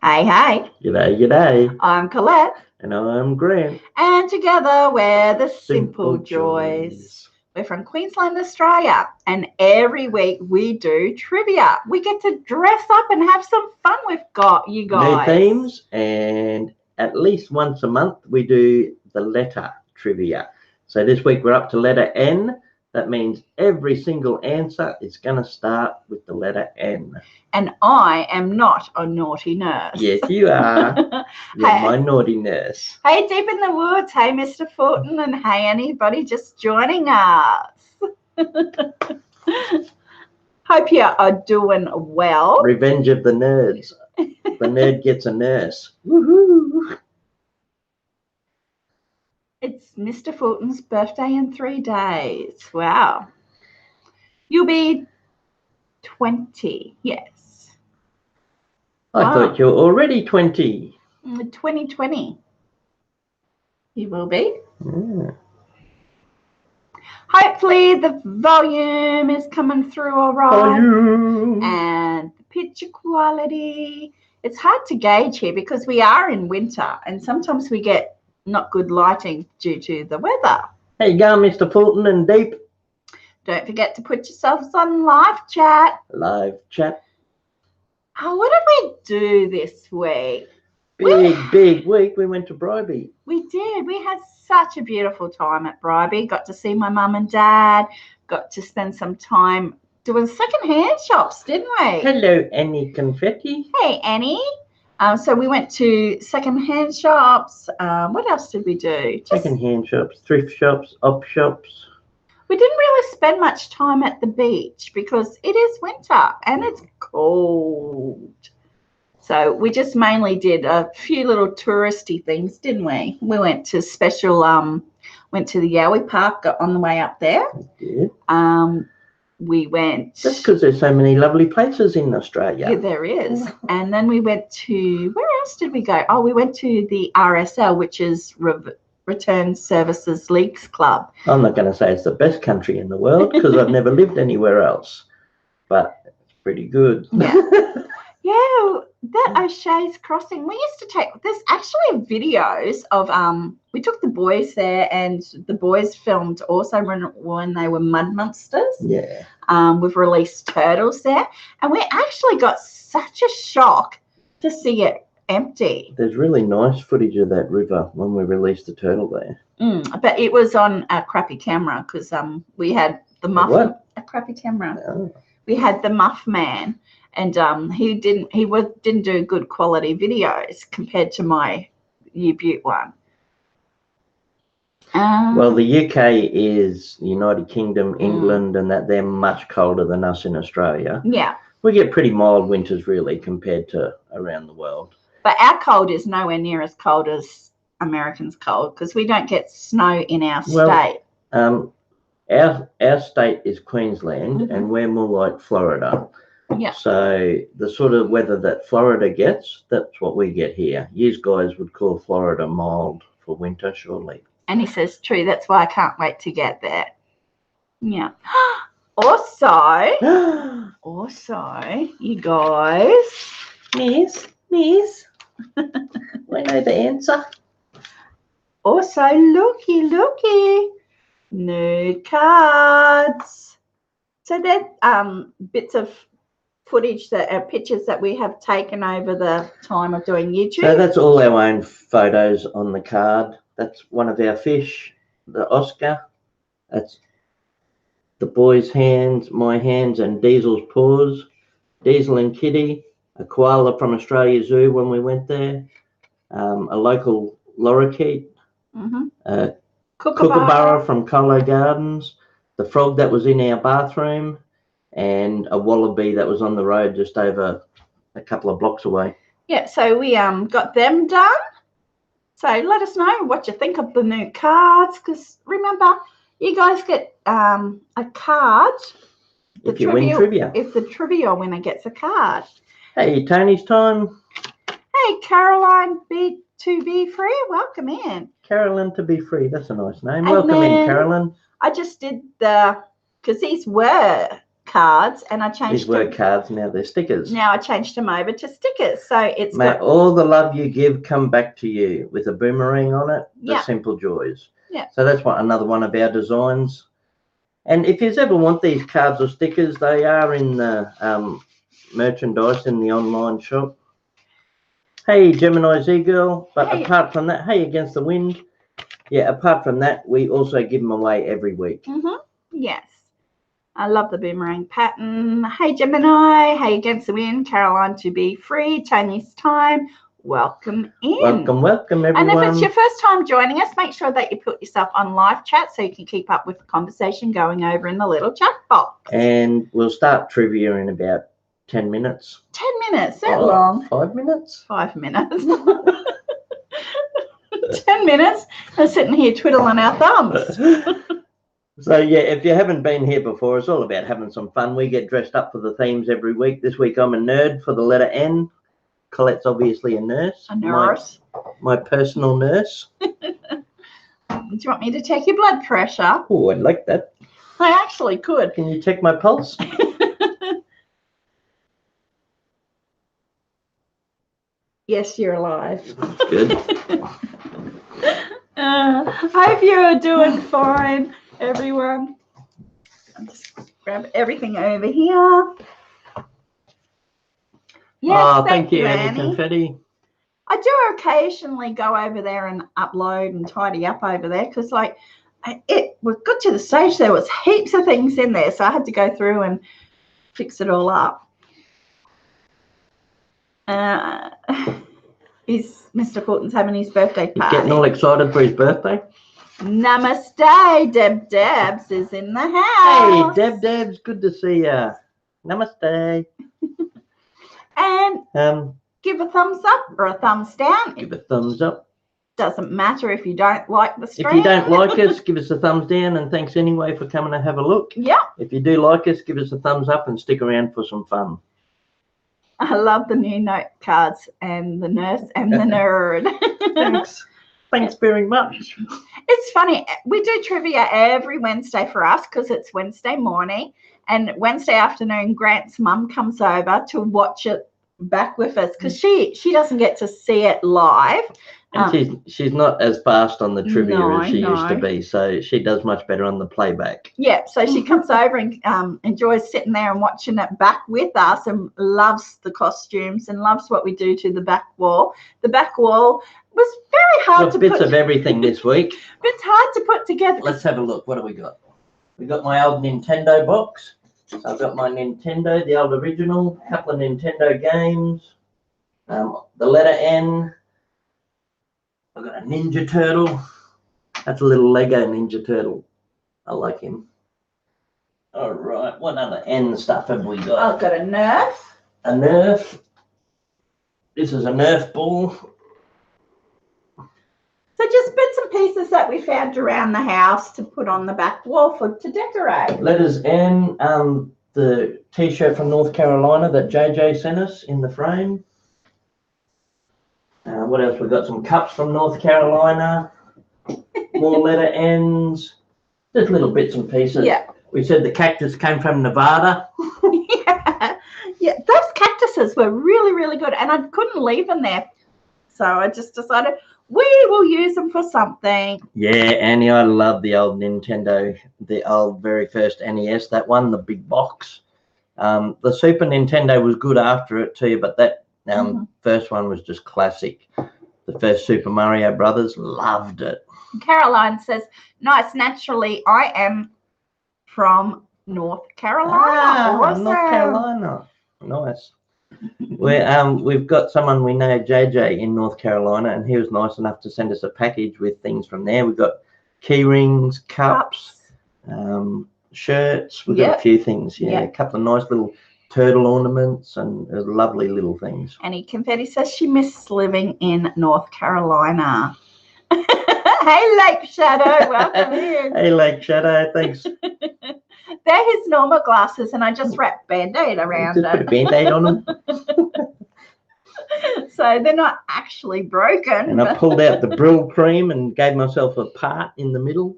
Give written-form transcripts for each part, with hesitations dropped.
Hey, hey. G'day, g'day. I'm Collette. And I'm Grant. And together we're the Simple Simple Joys. We're from Queensland, Australia. And every week we do trivia. We get to dress up and have some fun with you guys. New themes, and at least once a month we do the letter trivia. So this week we're up to letter N. That means every single answer is going to start with the letter N. And I am not a naughty nurse. Yes, you are. You're my naughty nurse. Hey, Deep in the Woods. Hey, Mr. Fulton. And hey, anybody just joining us. Hope you are doing well. Revenge of the nerds. The nerd gets a nurse. Woohoo! It's Mr. Fulton's birthday in 3 days. Wow. You'll be 20. Yes. I thought you were already 20. 2020. You will be. Yeah. Hopefully the volume is coming through all right. Volume. And the picture quality. It's hard to gauge here because we are in winter and sometimes we get not good lighting due to the weather. There you go, Mr. Fulton and Deep. Don't forget to put yourselves on live chat. Live chat. Oh, what did we do this week? Big week. We went to Bribey. We did. We had such a beautiful time at Bribey. Got to see my mum and dad. Got to spend some time doing second-hand shops, didn't we? Hello, Annie Confetti. Hey, Annie. So we went to second-hand shops. What else did we do? Second-hand shops, thrift shops, op shops. We didn't really spend much time at the beach because it is winter and it's cold. So we just mainly did a few little touristy things, didn't we? We went to went to the Yowie Park on the way up there. We did. We went. Just because there's so many lovely places in Australia. Yeah, there is. And then we went to, where else did we go? Oh, we went to the RSL, which is Return Services Leagues Club. I'm not going to say it's the best country in the world because I've never lived anywhere else, but it's pretty good. Yeah. Yeah, that O'Shea's Crossing. We used to take, there's actually videos of, we took the boys there and the boys filmed also when they were mud monsters. Yeah. We've released turtles there and we actually got such a shock to see it empty. There's really nice footage of that river when we released the turtle there. But it was on a crappy camera because we had the muff. A crappy camera. Oh. We had the Muff Man. And he didn't do good quality videos compared to my U-Butte one. Well, the UK is United Kingdom, England, and that they're much colder than us in Australia. Yeah. We get pretty mild winters, really, compared to around the world. But our cold is nowhere near as cold as Americans' cold because we don't get snow in our state. Our state is Queensland, and we're more like Florida. Yeah. So the sort of weather that Florida gets, that's what we get here. You guys would call Florida mild for winter, surely. And he says, true, that's why I can't wait to get there. Yeah. Also, you guys. Miss. We know the answer. Also, looky. New cards. So they're bits of footage that are pictures that we have taken over the time of doing YouTube. So that's all our own photos on the card. That's one of our fish, the Oscar. That's the boys' hands, my hands, and Diesel's paws. Diesel and Kitty, a koala from Australia Zoo when we went there, a local lorikeet, a kookaburra from Colo Gardens, the frog that was in our bathroom, and a wallaby that was on the road just over a couple of blocks away. Yeah, so we got them done. So let us know what you think of the new cards, because remember, you guys get a card if you win trivia. If the trivia winner gets a card. Hey, Tony's time. Hey, Caroline to be free, welcome in. Carolyn to be free, that's a nice name. And welcome in, Carolyn. I just did because these were cards, and I changed These were them. cards, now they're stickers. Now I changed them over to stickers. So it's May got all the love you give come back to you with a boomerang on it. The Yeah. simple joys. Yeah. So that's another one of our designs. And if you ever want these cards or stickers, they are in the merchandise in the online shop. Hey, Gemini Z-Girl. But Hey. apart from that, hey, Against the Wind. Yeah, apart from that, we also give them away every week. Yes. I love the boomerang pattern. Hey, Gemini. Hey, Against the Wind. Caroline to be free. Chinese time. Welcome in. Welcome, welcome, everyone. And if it's your first time joining us, make sure that you put yourself on live chat so you can keep up with the conversation going over in the little chat box. And we'll start trivia in about 10 minutes. 10 minutes, that long? 5 minutes? 5 minutes. 10 minutes. We're sitting here twiddling our thumbs. So, yeah, if you haven't been here before, it's all about having some fun. We get dressed up for the themes every week. This week I'm a nerd for the letter N. Colette's obviously a nurse. A nurse. My personal nurse. Do you want me to check your blood pressure? Oh, I'd like that. I actually could. Can you check my pulse? Yes, you're alive. Good. Hope you're doing fine, everyone. I'll just grab everything over here. Yes, thank you, Annie. Confetti. I do occasionally go over there and upload and tidy up over there because, like, we got to the stage there was heaps of things in there, so I had to go through and fix it all up. Is Mr. Fulton's having his birthday party? He's getting all excited for his birthday. Namaste, Deb Debs is in the house. Hey, Debs, good to see ya. Namaste. And give a thumbs up or a thumbs down. Give a thumbs up. Doesn't matter if you don't like the stream. If you don't like us, give us a thumbs down, and thanks anyway for coming to have a look. Yeah. If you do like us, give us a thumbs up and stick around for some fun. I love the new note cards and the nurse and the nerd. Thanks very much. It's funny. We do trivia every Wednesday for us because it's Wednesday morning, and Wednesday afternoon, Grant's mum comes over to watch it back with us because she doesn't get to see it live. And she's not as fast on the trivia as she used to be, so she does much better on the playback. Yeah, so she comes over and enjoys sitting there and watching it back with us and loves the costumes and loves what we do to the back wall. The back wall was very hard to bits of everything this week. It's hard to put together. Let's have a look. What do we got? We got my old Nintendo box. So I've got my Nintendo, the old original, a couple of Nintendo games, the letter N. I've got a Ninja Turtle. That's a little Lego Ninja Turtle. I like him. All right, what other N stuff have we got? I've got a Nerf. A Nerf. This is a Nerf ball. So just bits and pieces that we found around the house to put on the back wall to decorate. Letters N, the T-shirt from North Carolina that JJ sent us in the frame. What else? We've got some cups from North Carolina. More letter N's. Just little bits and pieces. Yeah. We said the cactus came from Nevada. Yeah, those cactuses were really, really good, and I couldn't leave them there. So I just decided we will use them for something. Yeah, Annie, I love the old Nintendo, the old very first NES, that one, the big box. The Super Nintendo was good after it too, but that first one was just classic. The first Super Mario Brothers, loved it. Caroline says, nice, naturally, I am from North Carolina. Awesome. North Carolina. Nice. We've got someone we know, JJ, in North Carolina, and he was nice enough to send us a package with things from there. We've got key rings, cups. Shirts. We've got a few things. Yeah, a couple of nice little turtle ornaments and lovely little things. Annie Confetti says she misses living in North Carolina. Hey, Lake Shadow, welcome in. Hey, Lake Shadow, thanks. They're his normal glasses, and I just wrapped Band-Aid around Just put a Band-Aid on them. So they're not actually broken. And I pulled out the Brill cream and gave myself a part in the middle.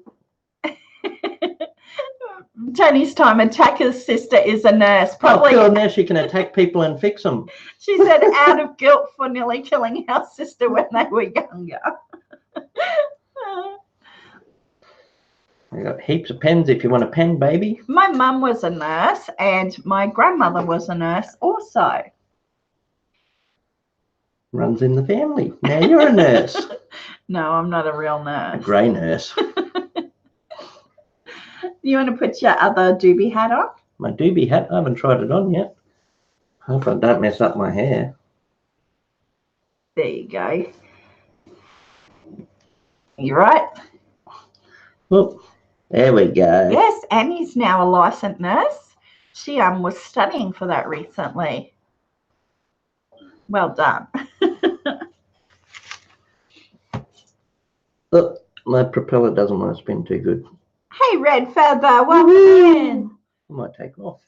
Tony's time. Attacker's sister is a nurse. Probably. Oh, now she can attack people and fix them. She said out of guilt for nearly killing our sister when they were younger. I got heaps of pens if you want a pen, baby. My mum was a nurse and my grandmother was a nurse also. Runs in the family. Now you're a nurse. No, I'm not a real nurse. A grey nurse. You want to put your other doobie hat on? My doobie hat, I haven't tried it on yet. Hope I don't mess up my hair. There you go. You right? Well, there we go. Yes, Annie's now a licensed nurse. She was studying for that recently. Well done. Look, my propeller doesn't want to spin too good. Hey, Red Feather, welcome in. I might take off.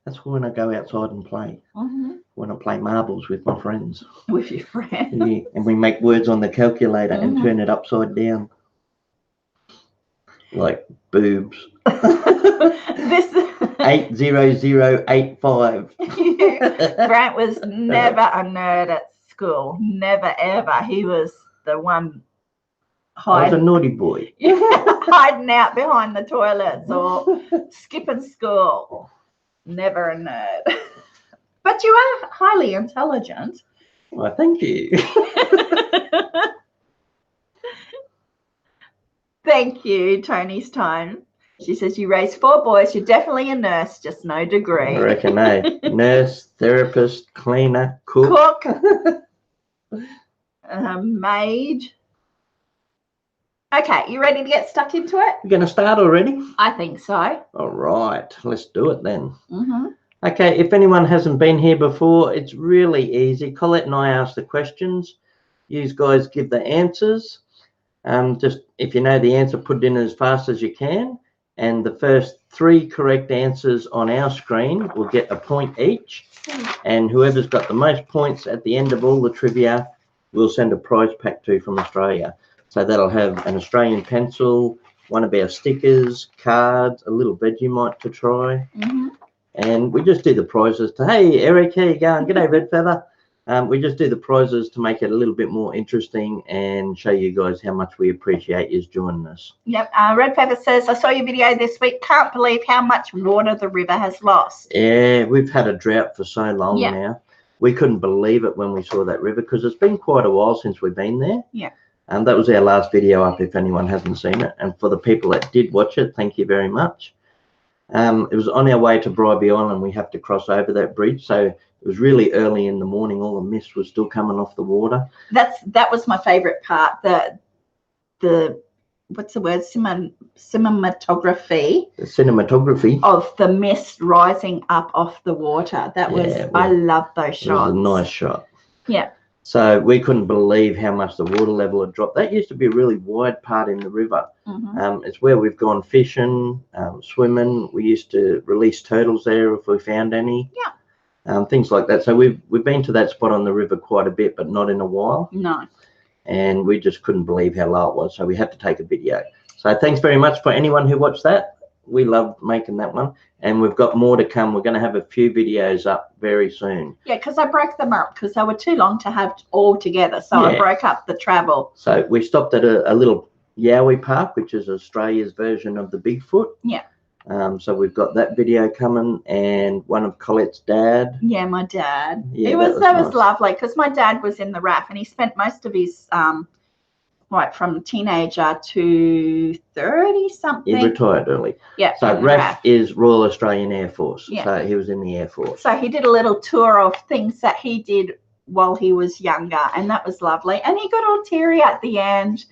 That's when I go outside and play. When I play marbles with my friends. With your friends. Yeah, and we make words on the calculator and turn it upside down. Like boobs. This 80085. Grant was never a nerd at school. Never, ever. He was the one I was a naughty boy. hiding out behind the toilets or skipping school. Never a nerd. But you are highly intelligent. Well, thank you. Thank you, Tony's time. She says, you raised 4 boys. You're definitely a nurse, just no degree. I reckon, eh? Nurse, therapist, cleaner, cook. Maid. Okay, you ready to get stuck into it? We're going to start already? I think so. All right, let's do it then. Okay, if anyone hasn't been here before, it's really easy. Collette and I ask the questions. You guys give the answers. Just if you know the answer, put it in as fast as you can. And the first 3 correct answers on our screen will get a point each. And whoever's got the most points at the end of all the trivia, we'll send a prize pack to from Australia. So that'll have an Australian pencil, one of our stickers, cards, a little Vegemite to try. And we just do the prizes to, hey, Eric, how you going? G'day, Red Feather. We just do the prizes to make it a little bit more interesting and show you guys how much we appreciate you joining us. Yep. Red Feather says, I saw your video this week. Can't believe how much water the river has lost. Yeah, we've had a drought for so long now. We couldn't believe it when we saw that river because it's been quite a while since we've been there. Yeah. And that was our last video up if anyone hasn't seen it. And for the people that did watch it, thank you very much. It was on our way to Bribey Island. We have to cross over that bridge. So it was really early in the morning. All the mist was still coming off the water. That was my favourite part. The what's the word? Cinematography. The cinematography Of the mist rising up off the water. That was, I love those shots. It was a nice shot. Yeah. So we couldn't believe how much the water level had dropped. That used to be a really wide part in the river. It's where we've gone fishing, swimming. We used to release turtles there if we found any. Yeah. Things like that. So we've been to that spot on the river quite a bit, but not in a while. No. And we just couldn't believe how low it was. So we had to take a video. So thanks very much for anyone who watched that. We loved making that one. And we've got more to come. We're going to have a few videos up very soon. Yeah, because I broke them up because they were too long to have all together. So I broke up the travel. So we stopped at a little Yowie Park, which is Australia's version of the Bigfoot. Yeah. So we've got that video coming, and one of Colette's dad. Yeah, my dad. Yeah, that was lovely because my dad was in the RAF and he spent most of his from teenager to 30 something. He retired early. Yeah. So RAF is Royal Australian Air Force. Yeah. So he was in the Air Force. So he did a little tour of things that he did while he was younger, and that was lovely. And he got all teary at the end.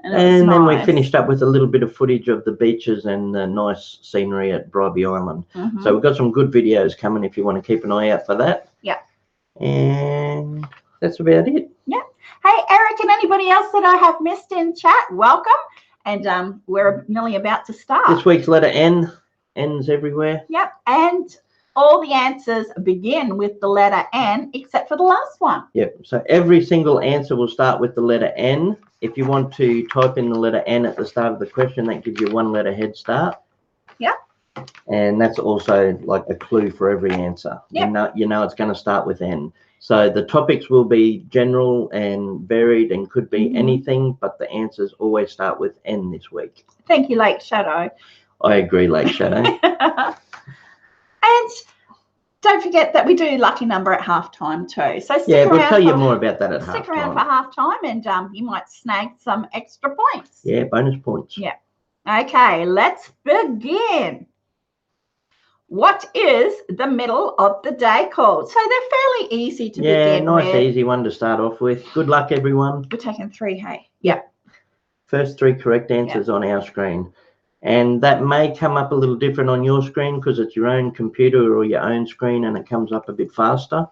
And then we finished up with a little bit of footage of the beaches and the nice scenery at Bribey Island. So we've got some good videos coming if you want to keep an eye out for that. Yeah. And that's about it. Yeah. Hey, Eric and anybody else that I have missed in chat, welcome. And we're nearly about to start. This week's letter N. N's everywhere. Yep. And all the answers begin with the letter N except for the last one. Yep. So every single answer will start with the letter N. if you want to type in the letter N at the start of the question, that gives you 1 letter head start. Yeah. And that's also like a clue for every answer. Yep. You know it's going to start with N. So the topics will be general and varied and could be anything, but the answers always start with N this week. Thank you, Lake Shadow. I agree, Lake Shadow. And don't forget that we do lucky number at halftime too. So yeah, we'll tell you more about that at halftime. Stick around for halftime, and you might snag some extra points. Yeah, bonus points. Yeah. Okay, let's begin. What is the middle of the day called? So they're fairly easy to begin with. Yeah, nice easy one to start off with. Good luck, everyone. We're taking 3, hey? Yeah. First 3 correct answers on our screen. And that may come up a little different on your screen because it's your own computer or your own screen and it comes up a bit faster.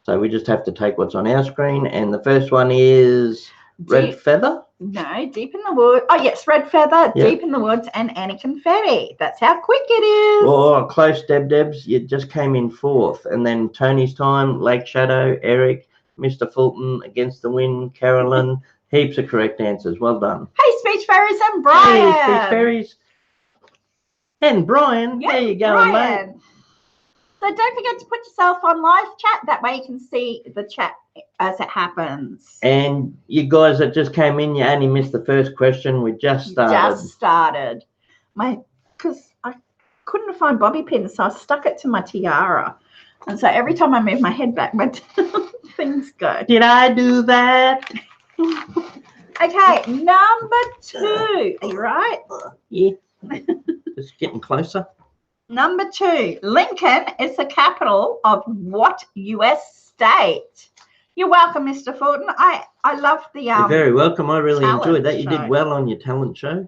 So we just have to take what's on our screen. And the first one is red feather. No, deep in the woods. Oh, yes, red feather, deep in the woods, and any confetti. That's how quick it is. Oh, close, Debs. You just came in 4th. And then Tony's time, Lake Shadow, Eric, Mr. Fulton, Against the Wind, Carolyn. Heaps of correct answers. Well done. Hey, Speech Fairies and Brian. Hey, Speech Fairies. And Brian. Yep, there you go, Brian. mate. So don't forget to put yourself on live chat. That way you can see the chat as it happens. And you guys that just came in, you only missed the first question. We just started. Because I couldn't find bobby pins, so I stuck it to my tiara. And so every time I move my head back, my things go. Did I do that? Okay, number 2. Are you right? Yeah. Just getting closer. Number 2. Lincoln is the capital of what U.S. state? You're welcome, Mr. Fulton. I love the You're very welcome. I really enjoyed that. show. You did well on your talent show.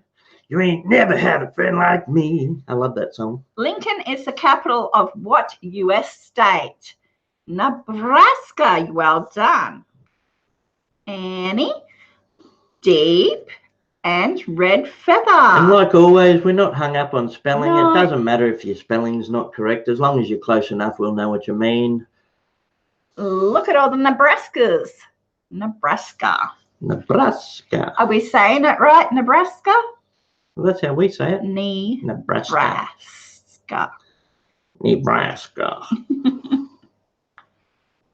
You ain't never had a friend like me. I love that song. Lincoln is the capital of what U.S. state? Nebraska. Well done. Annie, deep, and red feather. And like always, we're not hung up on spelling. No. It doesn't matter if your spelling's not correct. As long as you're close enough, we'll know what you mean. Look at all the Nebraskas. Nebraska. Nebraska. Are we saying it right, Nebraska? Well, that's how we say it. Nebraska. Nebraska.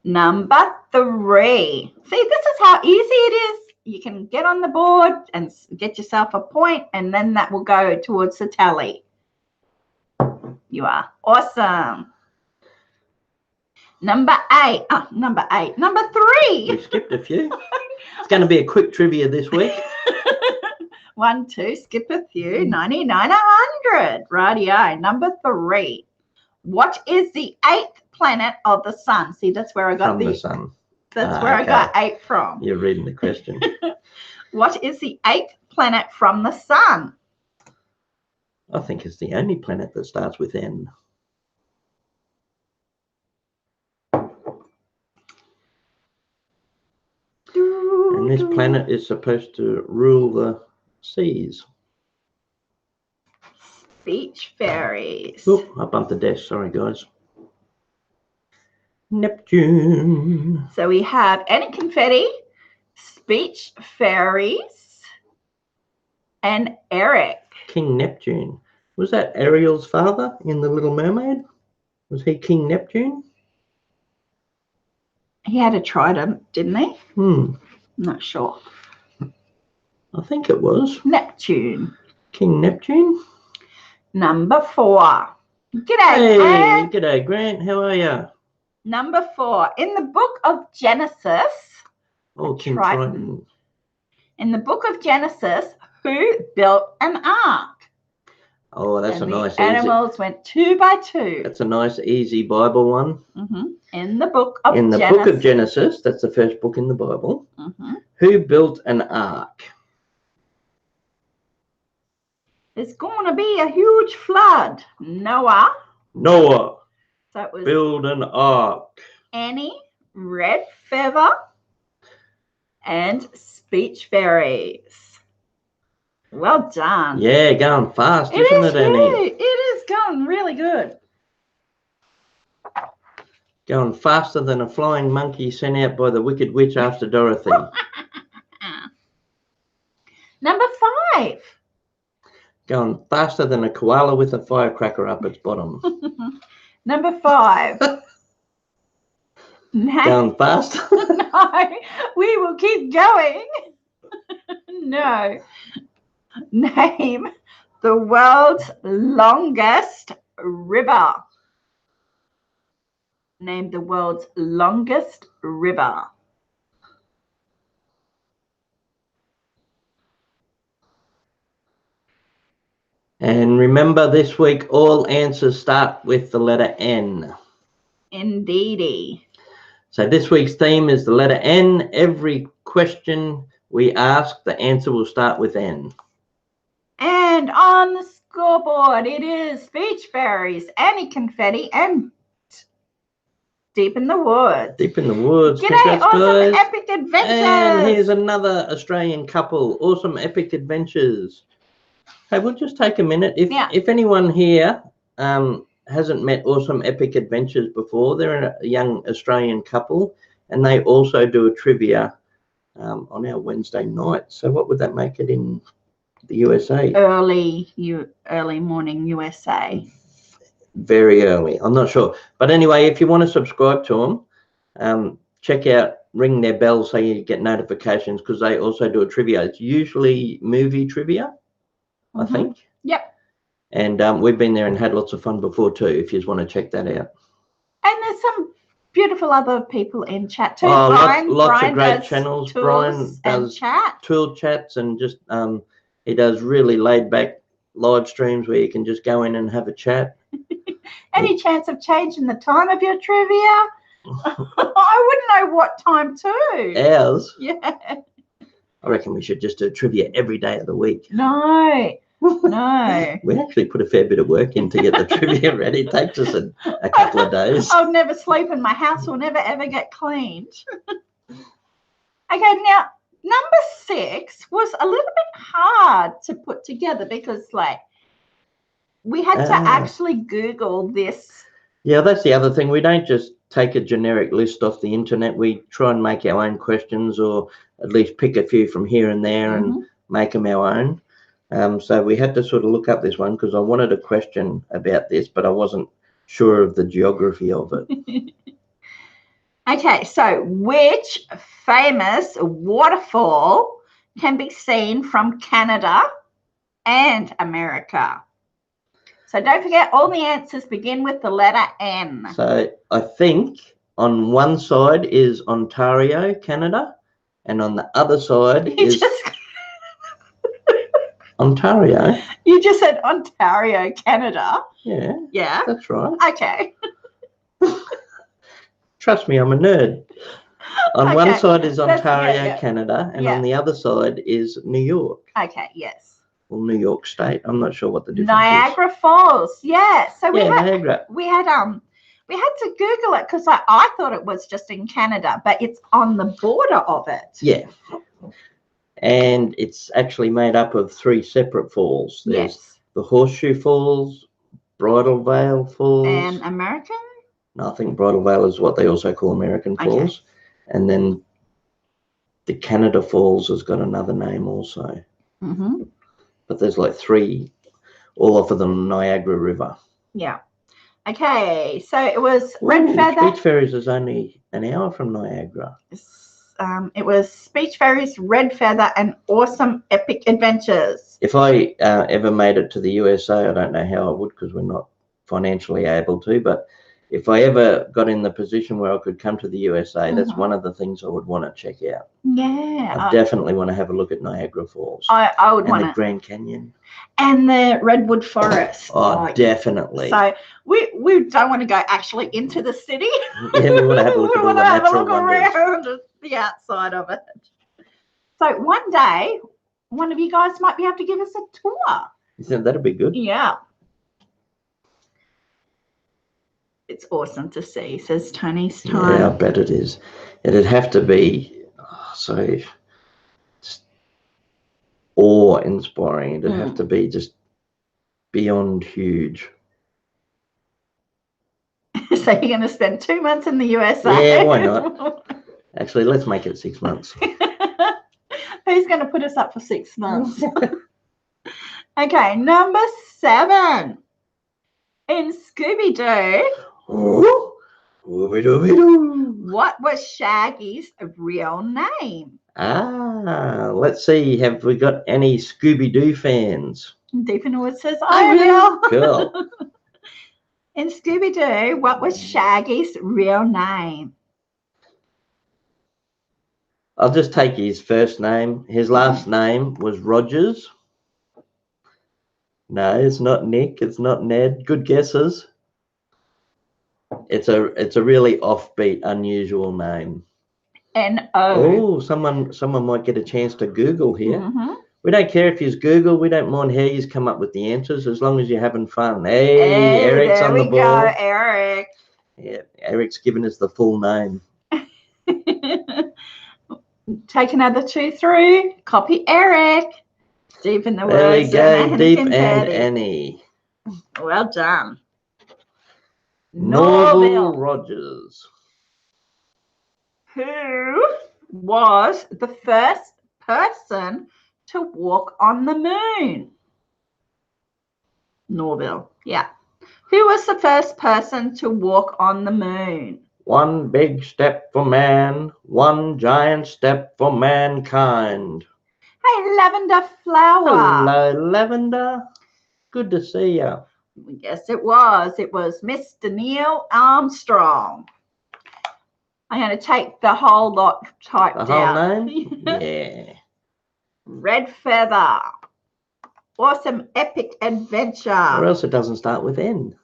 Number 3. See, this is how easy it is. You can get on the board and get yourself a point, and then that will go towards the tally. You are awesome. Number 8. Number 3. We skipped a few. It's going to be a quick trivia this week. 1, 2, skip a few. 99, 100. Rightio. Number 3. What is the 8th planet of the sun? See, that's where I got the sun. That's where I got 8 from. You're reading the question. What is the 8th planet from the sun? I think it's the only planet that starts with N. And this planet is supposed to rule the seas. Speech Fairies. Oh, I bumped the desk. Sorry, guys. Neptune. So we have any confetti, Speech Fairies, and Eric. King Neptune. Was that Ariel's father in The Little Mermaid? Was he King Neptune? He had a trident, didn't he? Not sure. I think it was. Neptune. King Neptune. Number 4. G'day, hey, Grant. G'day, Grant. How are you? Number 4. In the book of Genesis. Oh, King Triton. In the book of Genesis, who built an ark? Oh, that's a nice easy. Animals went 2 by 2. That's a nice, easy Bible one. In the book of Genesis. In the book of Genesis, that's the first book in the Bible. Who built an ark? There's going to be a huge flood. Noah. Noah. So it was build an ark. Annie, red feather, and Speech Fairies. Well done. Yeah, going fast, isn't it, Annie? It is going really good. Going faster than a flying monkey sent out by the Wicked Witch after Dorothy. Number 5. Going faster than a koala with a firecracker up its bottom. Number 5. Going fast? No, we will keep going. No. Name the world's longest river. Name the world's longest river. And remember, this week all answers start with the letter N. Indeedy. So this week's theme is the letter N. Every question we ask, the answer will start with N. And on the scoreboard, it is Speech Fairies, Annie Confetti, and Deep in the Woods. Deep in the Woods. G'day, awesome epic adventures. And here's another Australian couple. Awesome epic adventures. Hey, we'll just take a minute. If anyone here hasn't met Awesome Epic Adventures before, they're a young Australian couple, and they also do a trivia on our Wednesday night. So what would that make it in the USA? Early morning USA. Very early. I'm not sure. But anyway, if you want to subscribe to them, check out, ring their bell so you get notifications, because they also do a trivia. It's usually movie trivia, I think. Yep. And we've been there and had lots of fun before too, if you just want to check that out. And there's some beautiful other people in chat too. Oh, Brian, lots of great channels. Brian does tool chats, and just he does really laid back live streams where you can just go in and have a chat. Any chance of changing the time of your trivia? I wouldn't know what time too. Ours? Yeah. I reckon we should just do trivia every day of the week. No. We actually put a fair bit of work in to get the trivia ready. It takes us a couple of days. I'll never sleep and my house will never ever get cleaned. Okay, now number 6 was a little bit hard to put together because we had to actually Google this. Yeah, that's the other thing. We don't just take a generic list off the internet. We try and make our own questions, or at least pick a few from here and there and make them our own. So we had to sort of look up this one because I wanted a question about this, but I wasn't sure of the geography of it. Okay, so which famous waterfall can be seen from Canada and America? So don't forget, all the answers begin with the letter N. So I think on one side is Ontario, Canada, and on the other side is Ontario. You just said Ontario, Canada. Yeah. Yeah. That's right. Okay. Trust me, I'm a nerd. On one side is Ontario, Canada, and on the other side is New York. Okay, yes. Well, New York State. I'm not sure what the difference Niagara is. Falls. Yeah. So Niagara. We had to Google it because I thought it was just in Canada, but it's on the border of it. Yeah. And it's actually made up of 3 separate falls. There's the Horseshoe Falls, Bridal Veil Falls. And American? No, I think Bridal Veil is what they also call American Falls. And then the Canada Falls has got another name also. But there's 3, all off of the Niagara River. Yeah. Okay, so it was Red Feather. Speech Fairies is only an hour from Niagara. It was Speech Fairies, Red Feather, and Awesome Epic Adventures. If I ever made it to the USA, I don't know how I would because we're not financially able to, but if I ever got in the position where I could come to the USA, that's one of the things I would want to check out. Yeah. I definitely want to have a look at Niagara Falls. I would want to. And the Grand Canyon. And the Redwood Forest. Oh, definitely. So we don't want to go actually into the city. Yeah, we want to have a look at all the natural wonders. Around the outside of it. So one day, one of you guys might be able to give us a tour. You think that'd be good? Yeah. It's awesome to see, says Tony's time. Yeah, I bet it is. It'd have to be so just awe-inspiring. It'd have to be just beyond huge. So you're going to spend 2 months in the USA? Yeah, why not? Actually, let's make it 6 months. Who's going to put us up for 6 months? Okay, number 7. In Scooby-Doo, what was Shaggy's real name? Let's see. Have we got any Scooby-Doo fans? Deep in the Woods says, I will. Cool. In Scooby-Doo, what was Shaggy's real name? I'll just take his first name. His last name was Rogers. No, it's not Nick. It's not Ned. Good guesses. It's a really offbeat, unusual name. N-O. Oh, someone might get a chance to Google here. We don't care if you Google. We don't mind how you come up with the answers as long as you're having fun. Hey, Eric's on the ball. There we go, Eric. Yeah, Eric's given us the full name. Take another 2 through. Copy Eric. Deep in the Woods. There we go. Deep and Patty. Annie. Well done. Norval Rogers. Who was the first person to walk on the moon? Norville. Yeah. Who was the first person to walk on the moon? One big step for man, one giant step for mankind. Hey, Lavender Flower. Hello, Lavender. Good to see you. Yes, it was. It was Mr. Neil Armstrong. I'm going to take the whole lot typed out. The whole name? Yeah. Red Feather. Awesome epic adventure. Or else it doesn't start with N.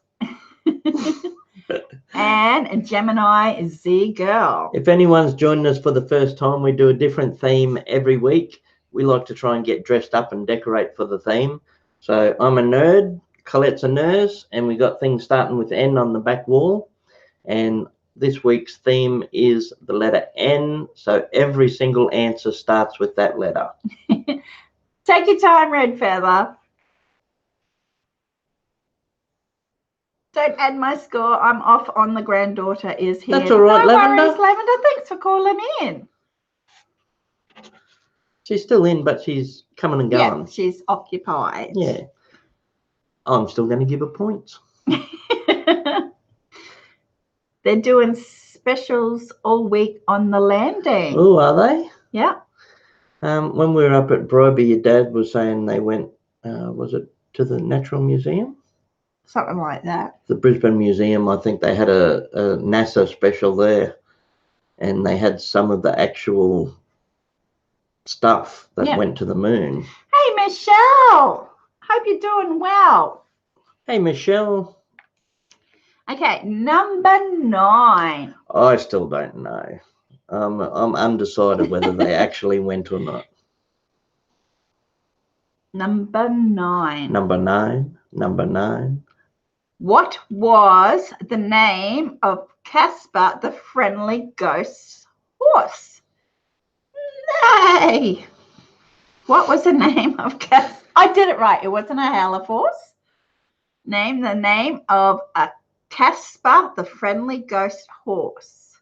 And Gemini Z Girl. If anyone's joining us for the first time, we do a different theme every week. We like to try and get dressed up and decorate for the theme. So I'm a nerd, Colette's a nurse, and we got things starting with N on the back wall. And this week's theme is the letter N. So every single answer starts with that letter. Take your time, Red Feather. Don't add my score. I'm off on the granddaughter is here. That's all right, no Lavender. worries, Lavender. Thanks for calling in. She's still in, but she's coming and going. Yeah, she's occupied. Yeah. I'm still going to give her points. They're doing specials all week on the landing. Oh, are they? Yeah. When we were up at Bribie, your dad was saying they went, was it to the Natural Museum? Something like that. The Brisbane Museum, I think they had a NASA special there, and they had some of the actual stuff that went to the moon. Hey, Michelle. Hope you're doing well. Hey, Michelle. Okay, number 9. I still don't know. I'm undecided whether they actually went or not. Number 9. Number 9. Number 9. What was the name of Casper the Friendly Ghost's horse? Nay. What was the name of Casper? I did it right. It wasn't a howler horse. Name the name of a Casper the Friendly Ghost horse.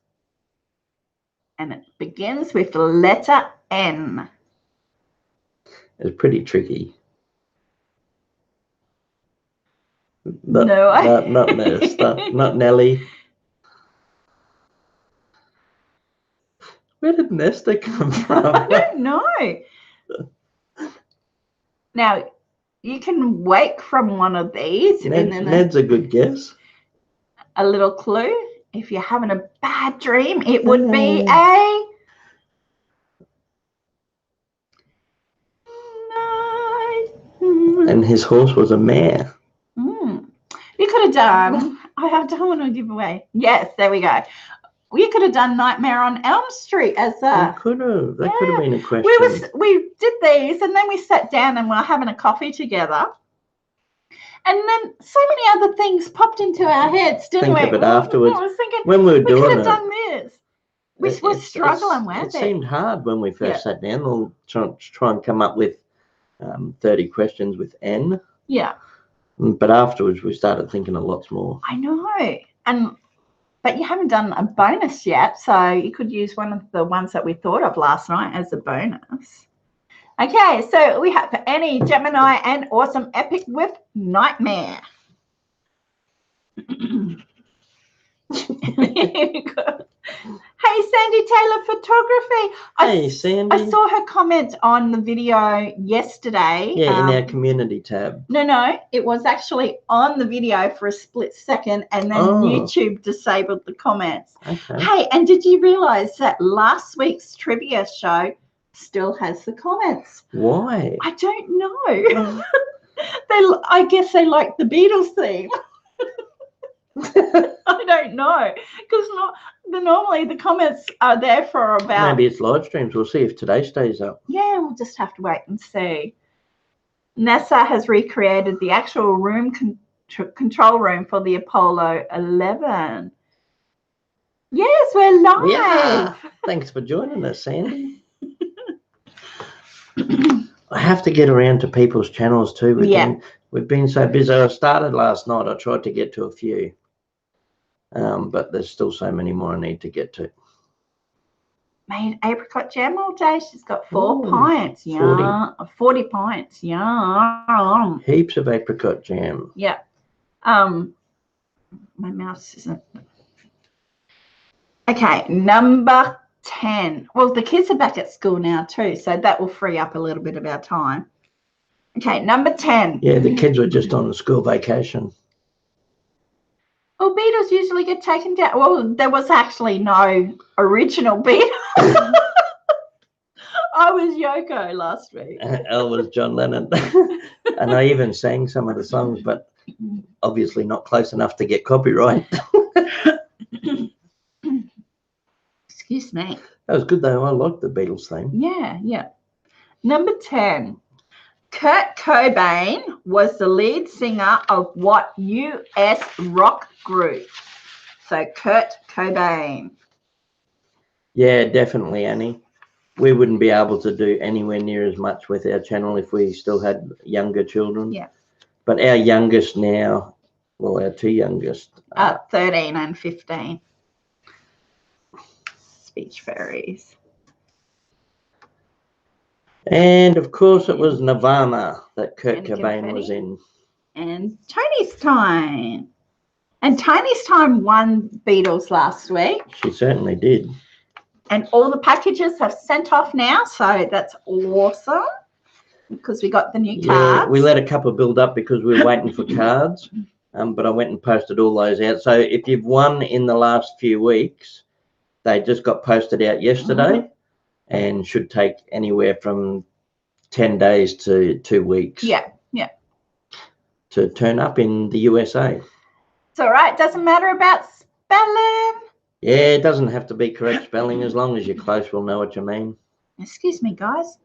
And it begins with the letter N. It's pretty tricky. Not Nesta, not Nelly. Where did Nesta come from? I don't know. Now, you can wake from one of these. Ned's a good guess. A little clue. If you're having a bad dream, it would be a... And his horse was a mare. You could have done... I don't want to give away. Yes, there we go. You could have done Nightmare on Elm Street as a... We could have. That could have been a question. We did these, and then we sat down and we were having a coffee together. And then so many other things popped into our heads, didn't we? Think of it afterwards. I was thinking, when we were doing could have done this. We were struggling, weren't it? It seemed hard when we first sat down. We'll try and come up with 30 questions with N. Yeah. But afterwards, we started thinking a lot more. I know. But you haven't done a bonus yet, so you could use one of the ones that we thought of last night as a bonus. Okay, so we have Annie, Gemini, and Awesome Epic with Nightmare. Hey, Sandy Taylor Photography. Hey, Sandy. I saw her comment on the video yesterday. Yeah, in our community tab. No, it was actually on the video for a split second, and then YouTube disabled the comments. Okay. Hey, and did you realize that last week's trivia show still has the comments? Why? I don't know. I guess they like the Beatles theme. I don't know, because normally the comments are there for about. Maybe it's live streams. We'll see if today stays up. Yeah, we'll just have to wait and see. NASA has recreated the actual room control room for the Apollo 11. Yes, we're live. Yeah. Thanks for joining us, Sandy. I have to get around to people's channels too. We've been so busy. I started last night. I tried to get to a few. But there's still so many more I need to get to. Made apricot jam all day. She's got 4 pints. Yeah, 40 pints. Yeah. Heaps of apricot jam. Yeah. My mouse isn't. Okay, number 10. Well, the kids are back at school now too, so that will free up a little bit of our time. Okay, number 10. Yeah, the kids were just on the school vacation. Well, Beatles usually get taken down. Well, there was actually no original Beatles. I was Yoko last week. I was John Lennon. And I even sang some of the songs, but obviously not close enough to get copyright. Excuse me. That was good though. I liked the Beatles theme. Yeah. Number 10. Kurt Cobain was the lead singer of what US rock group? So Kurt Cobain. Yeah, definitely, Annie. We wouldn't be able to do anywhere near as much with our channel if we still had younger children. Yeah. But our youngest now, well, our 2 youngest. 13 and 15. Speech fairies. And of course, it was Nirvana that Kurt Cobain was in. And Tony's Time. And Tony's Time won Beatles last week. She certainly did. And all the packages have sent off now, so that's awesome because we got the new cards. Yeah, we let a couple build up because we were waiting for cards, but I went and posted all those out. So if you've won in the last few weeks, they just got posted out yesterday. And should take anywhere from 10 days to 2 weeks. Yeah. To turn up in the USA. It's all right. Doesn't matter about spelling. Yeah, it doesn't have to be correct spelling. As long as you're close, we'll know what you mean. Excuse me, guys.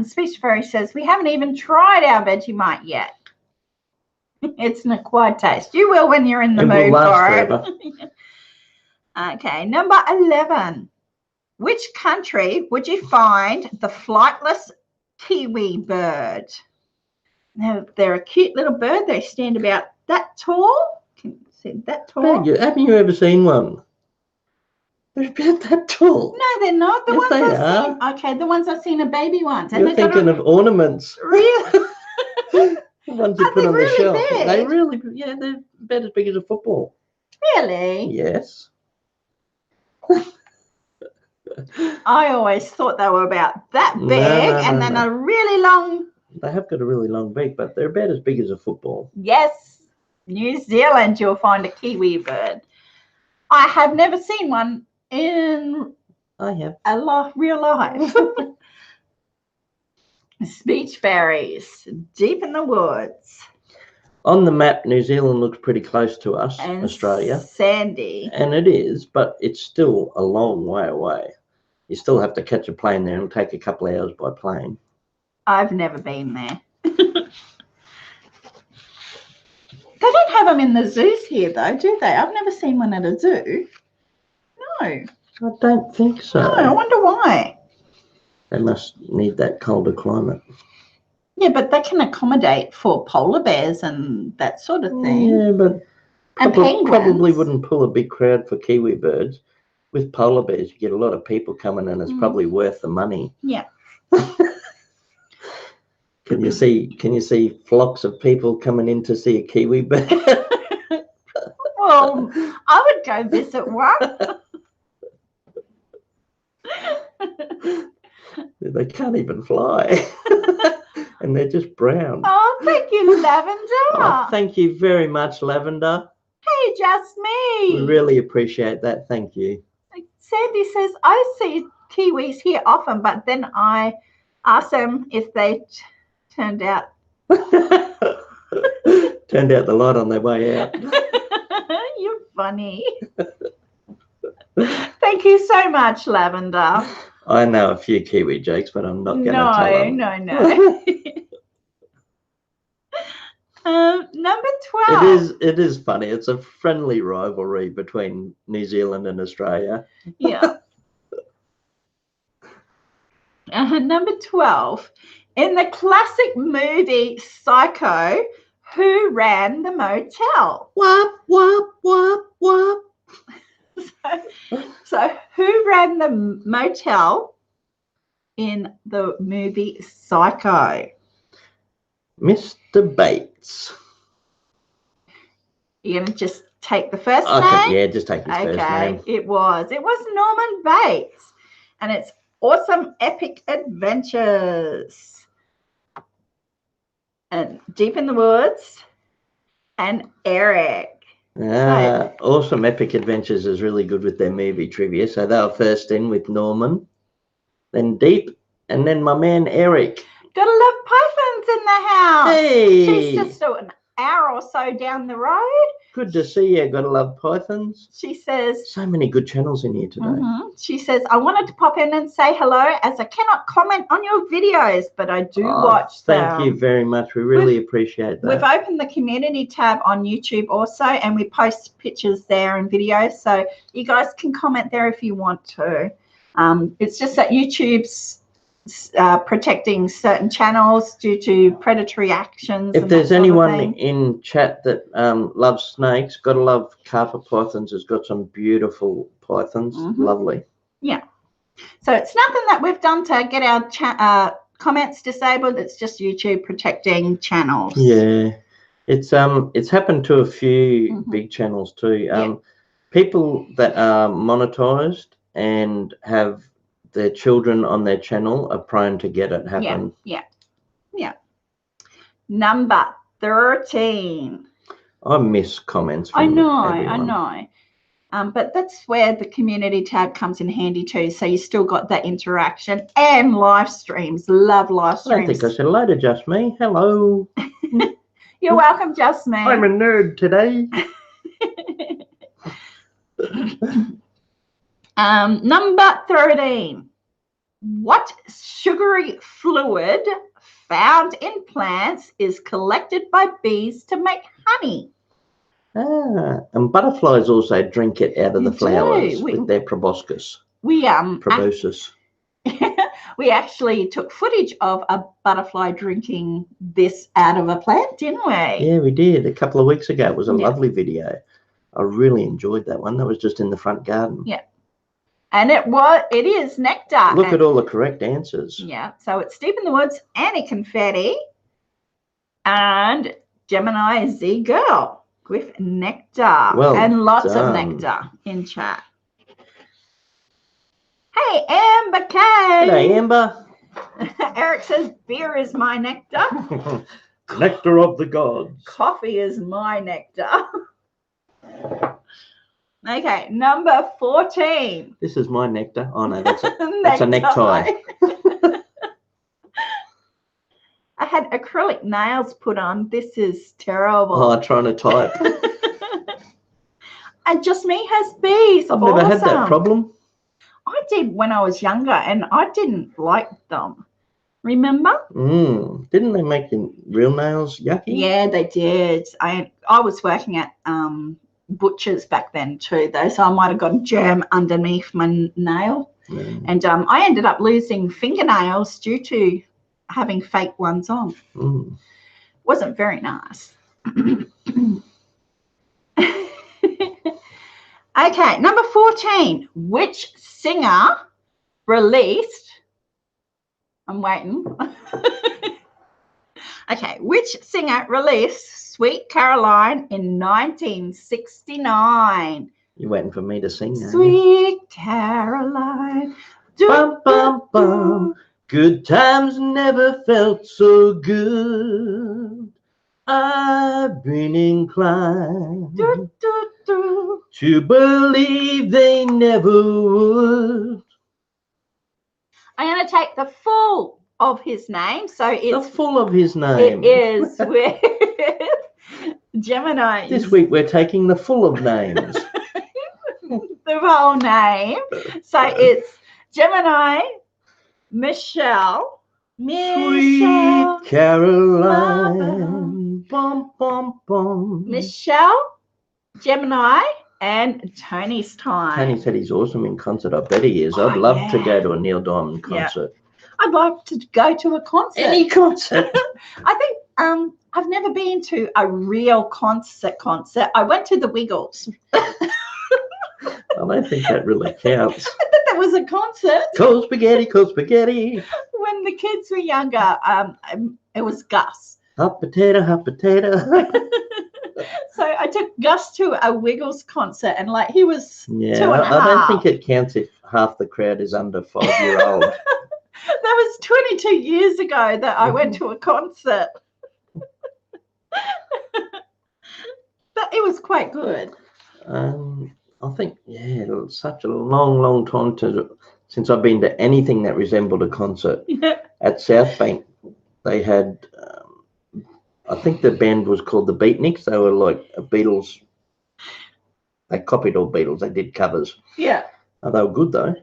Speech Fairy says, we haven't even tried our Vegemite yet. It's an acquired taste. You will when you're in the mood for it. Okay, number 11. Which country would you find the flightless kiwi bird? Now, they're a cute little bird. They stand about that tall. Can you see that tall? Haven't you ever seen one? They're about that tall. No, they're not. The Yes, ones they I've are. seen. Okay, the ones I've seen are baby ones. And You're thinking of ornaments. Really? The ones you Are put they on really the shelf. big? They really, yeah, they're about as big as a football. Really? Yes. I always thought they were about that big and then a really long. They have got a really long beak, but they're about as big as a football. Yes, New Zealand, you'll find a kiwi bird. I have never seen one in real life. Speech fairies, deep in the woods. On the map, New Zealand looks pretty close to us, and Australia. Sandy. And it is, but it's still a long way away. You still have to catch a plane there and take a couple of hours by plane. I've never been there. They don't have them in the zoos here, though, do they? I've never seen one at a zoo. No. I don't think so. No, I wonder why. They must need that colder climate. Yeah, but they can accommodate for polar bears and that sort of thing. Yeah, but penguins. Probably wouldn't pull a big crowd for kiwi birds. With polar bears, you get a lot of people coming and it's probably worth the money. Yeah. Can you see flocks of people coming in to see a kiwi bird? Well, I would go visit one. They can't even fly. And they're just brown. Oh, thank you, Lavender. Oh, thank you very much, Lavender. Hey, just me. We really appreciate that. Thank you. Sandy says, I see kiwis here often, but then I ask them if they turned out. Turned out the light on their way out. You're funny. Thank you so much, Lavender. I know a few Kiwi jokes, but I'm not going to tell them. No. Number 12. It is funny. It's a friendly rivalry between New Zealand and Australia. Yeah. Number 12. In the classic movie Psycho, who ran the motel? Wop, wop, wop, wop. So who ran the motel in the movie Psycho? Mr. Bates. You're going to just take the first name? Yeah, just take his first name. It was Norman Bates, and it's Awesome Epic Adventures and Deep in the Woods and Eric. Awesome Epic Adventures is really good with their movie trivia. So they were first in with Norman, then Deep, and then my man Eric. Gotta love pythons in the house. Hey! She's just an hour or so down the road. Good to see you. Gotta love pythons. She says, so many good channels in here today. She says, I wanted to pop in and say hello as I cannot comment on your videos, but I do watch them. Thank you very much. We really appreciate that. We've opened the community tab on YouTube also, and we post pictures there and videos, so you guys can comment there if you want to. It's just that YouTube's protecting certain channels due to predatory actions. If there's anyone in chat that loves snakes, gotta love carpet pythons. Has got some beautiful pythons. Lovely. Yeah. So it's nothing that we've done to get our comments disabled. It's just YouTube protecting channels. Yeah. It's happened to a few big channels too. People that are monetized and have their children on their channel are prone to get it happen. Yeah. Number 13. I miss comments from I know. everyone. But that's where the community tab comes in handy too. So you still got that interaction and live streams. Love live streams. I don't think I said hello to Just Me. Hello. You're welcome, Just Me. I'm a nerd today. Number 13. What sugary fluid found in plants is collected by bees to make honey? And butterflies also drink it out of the flowers with their proboscis. Proboscis. We actually took footage of a butterfly drinking this out of a plant, didn't we? Yeah, we did. A couple of weeks ago. It was a lovely video. I really enjoyed that one. That was just in the front garden. Yeah. And it is nectar. Look at all the correct answers. Yeah. So it's Deep in the Woods, Annie Confetti, and Gemini Z Girl with nectar. And lots of nectar in chat. Hey, Amber K. Hey, Amber. Eric says beer is my nectar. Nectar of the gods. Coffee is my nectar. Okay, number 14. This is my nectar. Oh, no, that's a necktie. I had acrylic nails put on. This is terrible. Oh, trying to type. And Just Me has bees. I've never had that problem. I did when I was younger, and I didn't like them. Remember? Didn't they make your real nails yucky? Yeah, they did. I was working at butchers back then too, though, so I might have got a germ underneath my nail. And I ended up losing fingernails due to having fake ones on. Wasn't very nice. Okay, number 14. Which singer released, I'm waiting, Okay, which singer released Sweet Caroline in 1969? You're waiting for me to sing, aren't you? Sweet Caroline. Bum, bum, bum. Good times never felt so good. I've been inclined Do, do, do. to believe they never would. I'm going to take the full of his name. So The it's full of his name. it is with Gemini. This week we're taking the full of names. The whole name. So it's Gemini, Michelle, Sweet Caroline. Bum, bum, bum. Michelle, Gemini, and Tony's time. Tony said he's awesome in concert. I bet he is. I'd love to go to a Neil Diamond concert. I'd like to go to a concert. Any concert. I think I've never been to a real concert. I went to the Wiggles. I don't think that really counts. I thought that was a concert. Cold spaghetti, cold spaghetti. When the kids were younger, it was Gus. Hot potato, hot potato. So I took Gus to a Wiggles concert, and like he was 2.5. I don't think it counts if half the crowd is under 5-year-old. That was 22 years ago that I went to a concert. But it was quite good. I think, it was such a long time since I've been to anything that resembled a concert. Yeah. At South Bank, they had, I think the band was called the Beatniks. They were like a Beatles. They copied all Beatles. They did covers. Yeah. They were good though.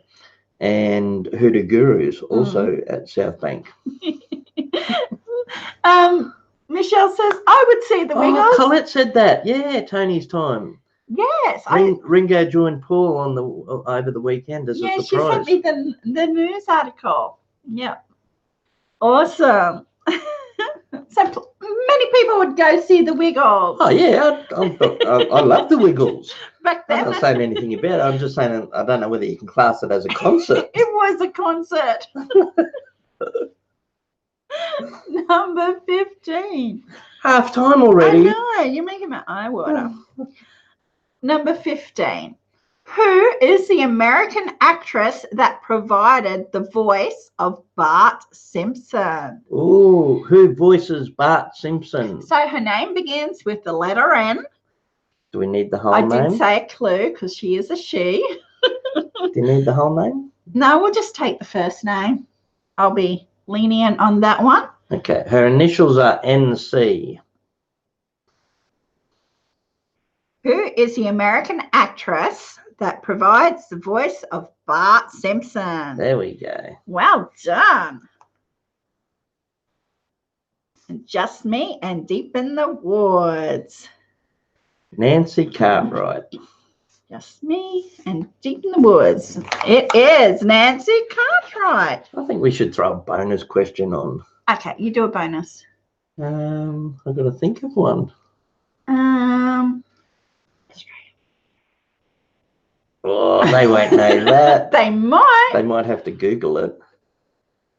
And Hoodoo Gurus also at South Bank. Michelle says, I would see the Wiggles. Collette said that. Yeah, Tony's time. Yes. Ringo joined Paul on over the weekend as a surprise. She sent me the news article. Yeah. Awesome. So many people would go see the Wiggles. Oh, yeah. I love the Wiggles. Back then. I'm not saying anything about it. I'm just saying I don't know whether you can class it as a concert. It was a concert. Number 15. Half time already. I know. You're making my eye water. Number 15. Who is the American actress that provided the voice of Bart Simpson? Oh, who voices Bart Simpson? So her name begins with the letter N. Do we need the whole name? I did say a clue because she is a she. Do you need the whole name? No, we'll just take the first name. I'll be lenient on that one. Okay, her initials are NC. Who is the American actress that provides the voice of Bart Simpson? There we go. Well done. And Just Me and Deep in the Woods. Nancy Cartwright. Just Me and Deep in the Woods. It is Nancy Cartwright. I think we should throw a bonus question on. Okay, you do a bonus. I've got to think of one. Oh, they won't know that. They might. They might have to Google it.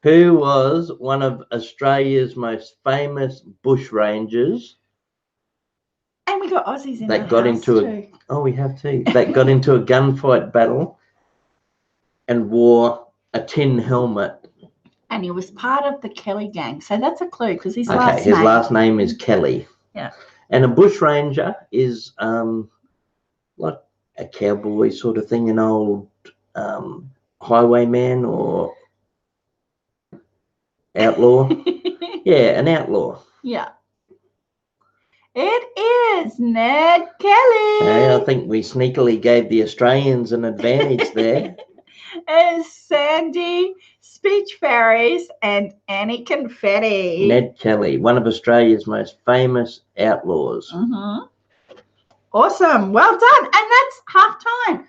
Who was one of Australia's most famous bushrangers? And we got Aussies in that got into too. We have too. That got into a gunfight battle and wore a tin helmet. And he was part of the Kelly gang. So that's a clue because his last name is Kelly. Yeah. And a bushranger is like a cowboy sort of thing, an old highwayman or outlaw. Yeah, an outlaw. Yeah. It is Ned Kelly. Hey, I think we sneakily gave the Australians an advantage there. It's Sandy, Speech Fairies, and Annie Confetti. Ned Kelly, one of Australia's most famous outlaws. Mm-hmm. Awesome. Well done. And that's half time.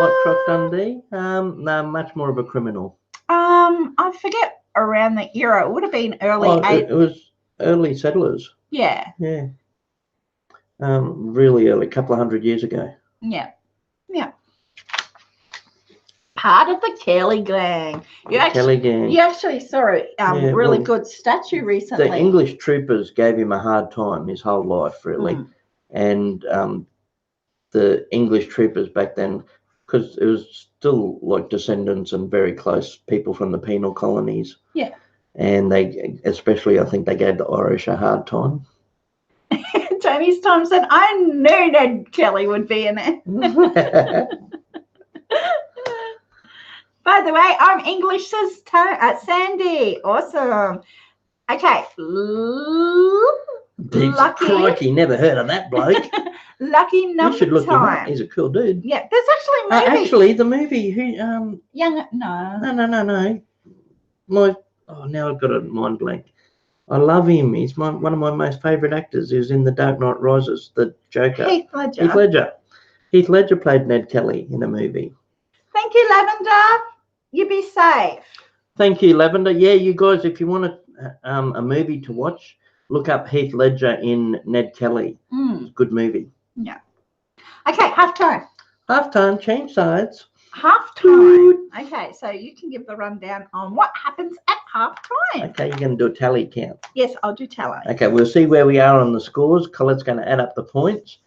Like Croc Dundee? No, much more of a criminal. I forget around the era. It would have been early. It was early settlers. Yeah. Yeah. Really early, a couple of 100 years ago. Yeah. Yeah. Part of the Kelly gang. Kelly gang. You actually saw a really good statue recently. The English troopers gave him a hard time his whole life, really. And the English troopers back then, because it was still like descendants and very close people from the penal colonies. Yeah. And they, especially, I think they gave the Irish a hard time. Tony's Tom said, I knew Ned Kelly would be in it. By the way, I'm English, says Sandy. Awesome. Okay. Lucky. Crikey, never heard of that bloke. Lucky number You should look him up. time. He's a cool dude. Yeah, there's actually movies. Actually, the movie, who, No. Now I've got a mind blank. I love him. He's one of my most favourite actors. He was in The Dark Knight Rises, the Joker. Heath Ledger. Heath Ledger played Ned Kelly in a movie. Thank you, Lavender. You be safe. Thank you, Lavender. Yeah, you guys, if you want a movie to watch, look up Heath Ledger in Ned Kelly. It's a good movie. Yeah. Okay, halftime. Halftime, change sides. Halftime. Okay, so you can give the rundown on what happens at halftime. Okay, you're going to do a tally count. Yes, I'll do tally. Okay, we'll see where we are on the scores. Colette's going to add up the points.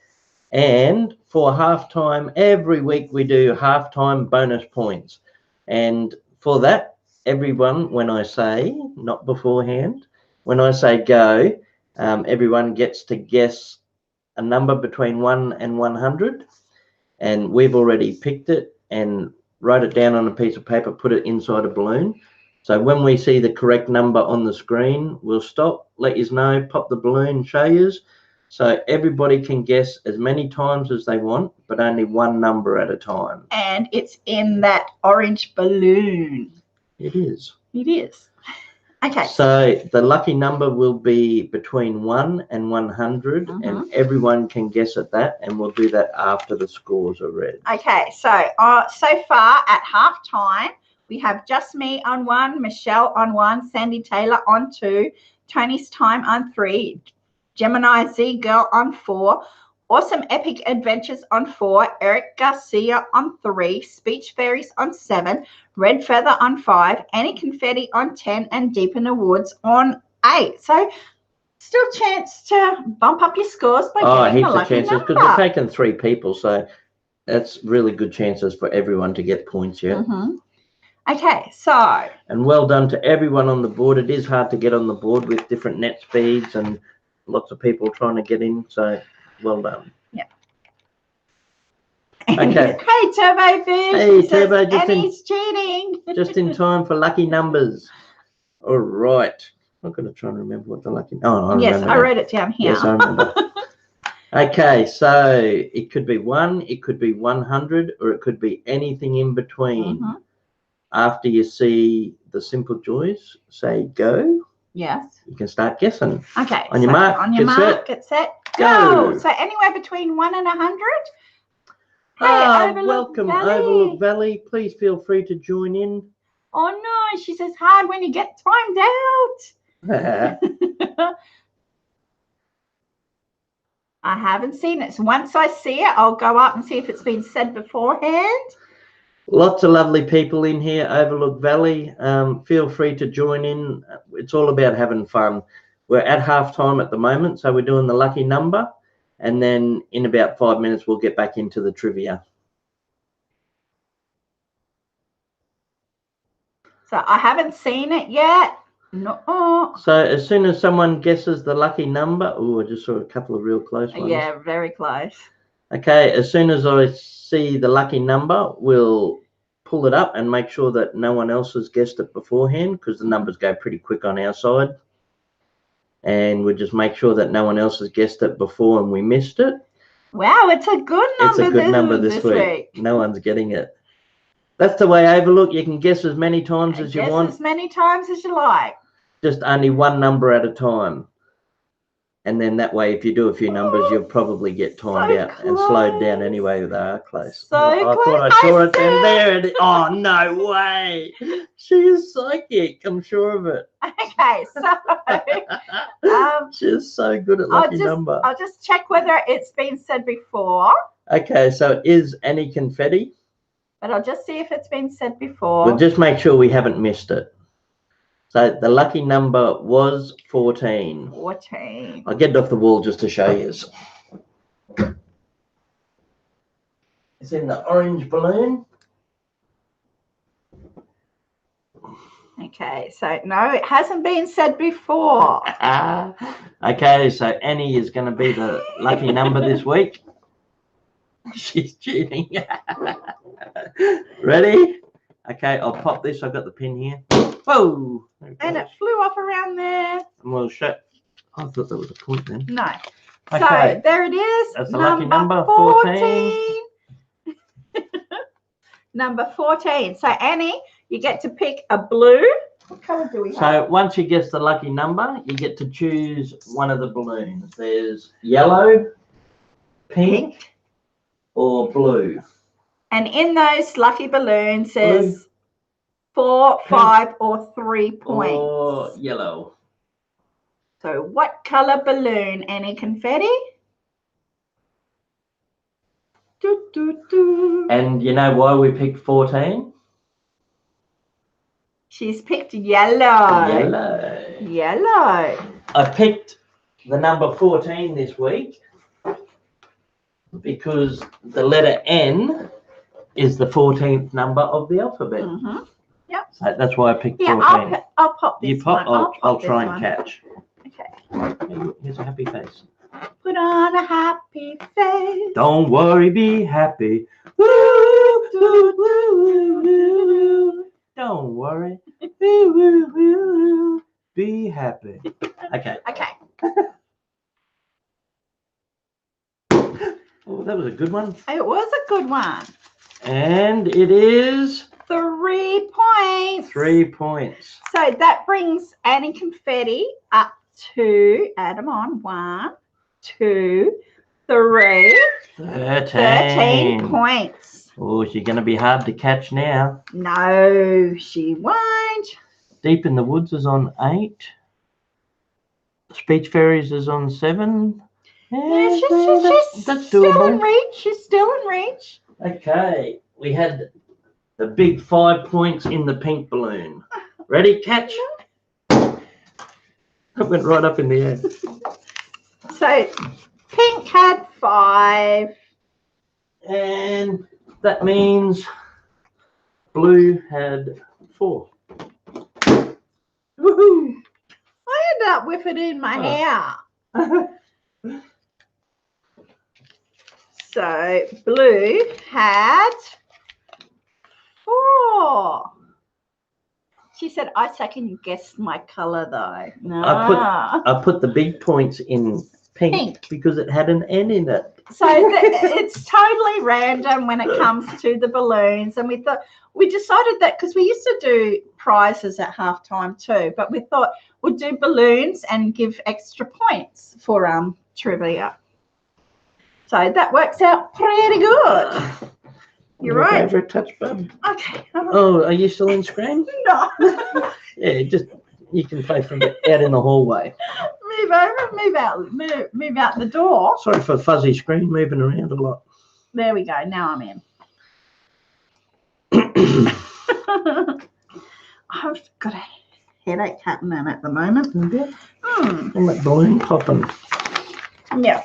And for halftime, every week we do halftime bonus points. And for that, everyone, when I say, not beforehand, when I say go, everyone gets to guess a number between 1 and 100. And we've already picked it and wrote it down on a piece of paper, put it inside a balloon. So when we see the correct number on the screen, we'll stop, let you know, pop the balloon, show you. So everybody can guess as many times as they want, but only one number at a time. And it's in that orange balloon. It is. It is. Okay. So the lucky number will be between 1 and 100, and everyone can guess at that, and we'll do that after the scores are read. Okay, so so far at halftime, we have just me on 1, Michelle on 1, Sandy Taylor on 2, Tony's Time on 3, Gemini Z Girl on 4, Awesome Epic Adventures on 4, Eric Garcia on 3, Speech Fairies on 7, Red Feather on 5, Annie Confetti on 10, and Deep in the Woods on 8. So still chance to bump up your scores by getting a lucky chances, number. because we've taken 3 people, so that's really good chances for everyone to get points, yeah. Okay, so. And well done to everyone on the board. It is hard to get on the board with different net speeds and lots of people trying to get in, so well done. Yeah. Okay. Hey, Turbo Fish. Hey, Turbo. Annie's cheating. Just in time for lucky numbers. All right. I'm going to try and remember what the lucky... Oh, I remember. Yes, I wrote it down here. Yes, I remember. Okay, so it could be 1, it could be 100, or it could be anything in between. After you see the simple joys, say go. Yes. You can start guessing. Okay. On your mark, get set, go. So anywhere between 1 and 100. Hey, welcome, Overlook Valley. Please feel free to join in. Oh no, she says hard when you get timed out. I haven't seen it. So once I see it, I'll go up and see if it's been said beforehand. Lots of lovely people in here, Overlook Valley. Feel free to join in. It's all about having fun. We're at halftime at the moment, so we're doing the lucky number. And then in about 5 minutes, we'll get back into the trivia. So I haven't seen it yet. No. So as soon as someone guesses the lucky number, oh, I just saw a couple of real close ones. Yeah, very close. Okay, as soon as I see the lucky number, we'll pull it up and make sure that no one else has guessed it beforehand, because the numbers go pretty quick on our side. And we'll just make sure that no one else has guessed it before and we missed it. Wow, it's a good number. It's a good number this week. No one's getting it. That's the way, Overlook. You can guess as many times as you want. Guess as many times as you like. Just only one number at a time. And then that way, if you do a few numbers, you'll probably get timed out and slowed down anyway. They are close. I thought I saw it, and there it is. Oh, no way. She is psychic. I'm sure of it. Okay, so she's so good at lucky number. I'll just check whether it's been said before. Okay, so it is Annie Confetti. but I'll just see if it's been said before. We'll just make sure we haven't missed it. So the lucky number was 14. 14. I'll get it off the wall just to show you. It's in the orange balloon. Okay, so no, it hasn't been said before. Okay, so Annie is going to be the lucky number this week. She's cheating. Ready? Okay, I'll pop this. I've got the pin here. Whoa! And it flew off around there. And we'll show. I thought there was a point then. No. Okay. So there it is. That's the lucky number, 14. Number 14. So Annie, you get to pick a blue. What colour do we have? So once you guess the lucky number, you get to choose one of the balloons. There's yellow, pink, or blue. And in those lucky balloons, there's 4, 5, or 3 points. Or yellow. So what colour balloon? Any confetti? Do, do, do. And you know why we picked 14? She's picked yellow. Yellow. Yellow. I picked the number 14 this week because the letter N is the 14th number of the alphabet. Mm-hmm. Yep. So that's why I picked 14. I'll pop this You pop, one. I'll try and catch. Okay. Here's a happy face. Put on a happy face. Don't worry, be happy. Woo, woo, woo, woo. Don't worry. Woo, woo, woo. Be happy. Okay. Okay. Oh, that was a good one. It was a good one. And it is 3 points. 3 points. So that brings Annie Confetti up to, add them on, 1, 2, 3, 13 points. Oh, she's going to be hard to catch now. No, she won't. Deep in the Woods is on 8. Speech Fairies is on 7. Yeah, she's that's still doable. in reach. She's still in reach. Okay, we had the big 5 points in the pink balloon. Ready, catch? That went right up in the air. So pink had 5. And that means blue had 4. Woohoo! I ended up with it in my hair. So blue had 4. She said, I second guessed my colour though. No. I put the big points in pink because it had an N in it. So it's totally random when it comes to the balloons. And we decided that because we used to do prizes at halftime too, but we thought we'd do balloons and give extra points for trivia. So that works out pretty good. You're right. Favorite touch button. Okay. Oh, are you still in screen? No. Yeah, just you can play from out in the hallway. Move over, move out the door. Sorry for fuzzy screen moving around a lot. There we go. Now I'm in. I've got a headache happening at the moment. And that balloon popping. Yeah.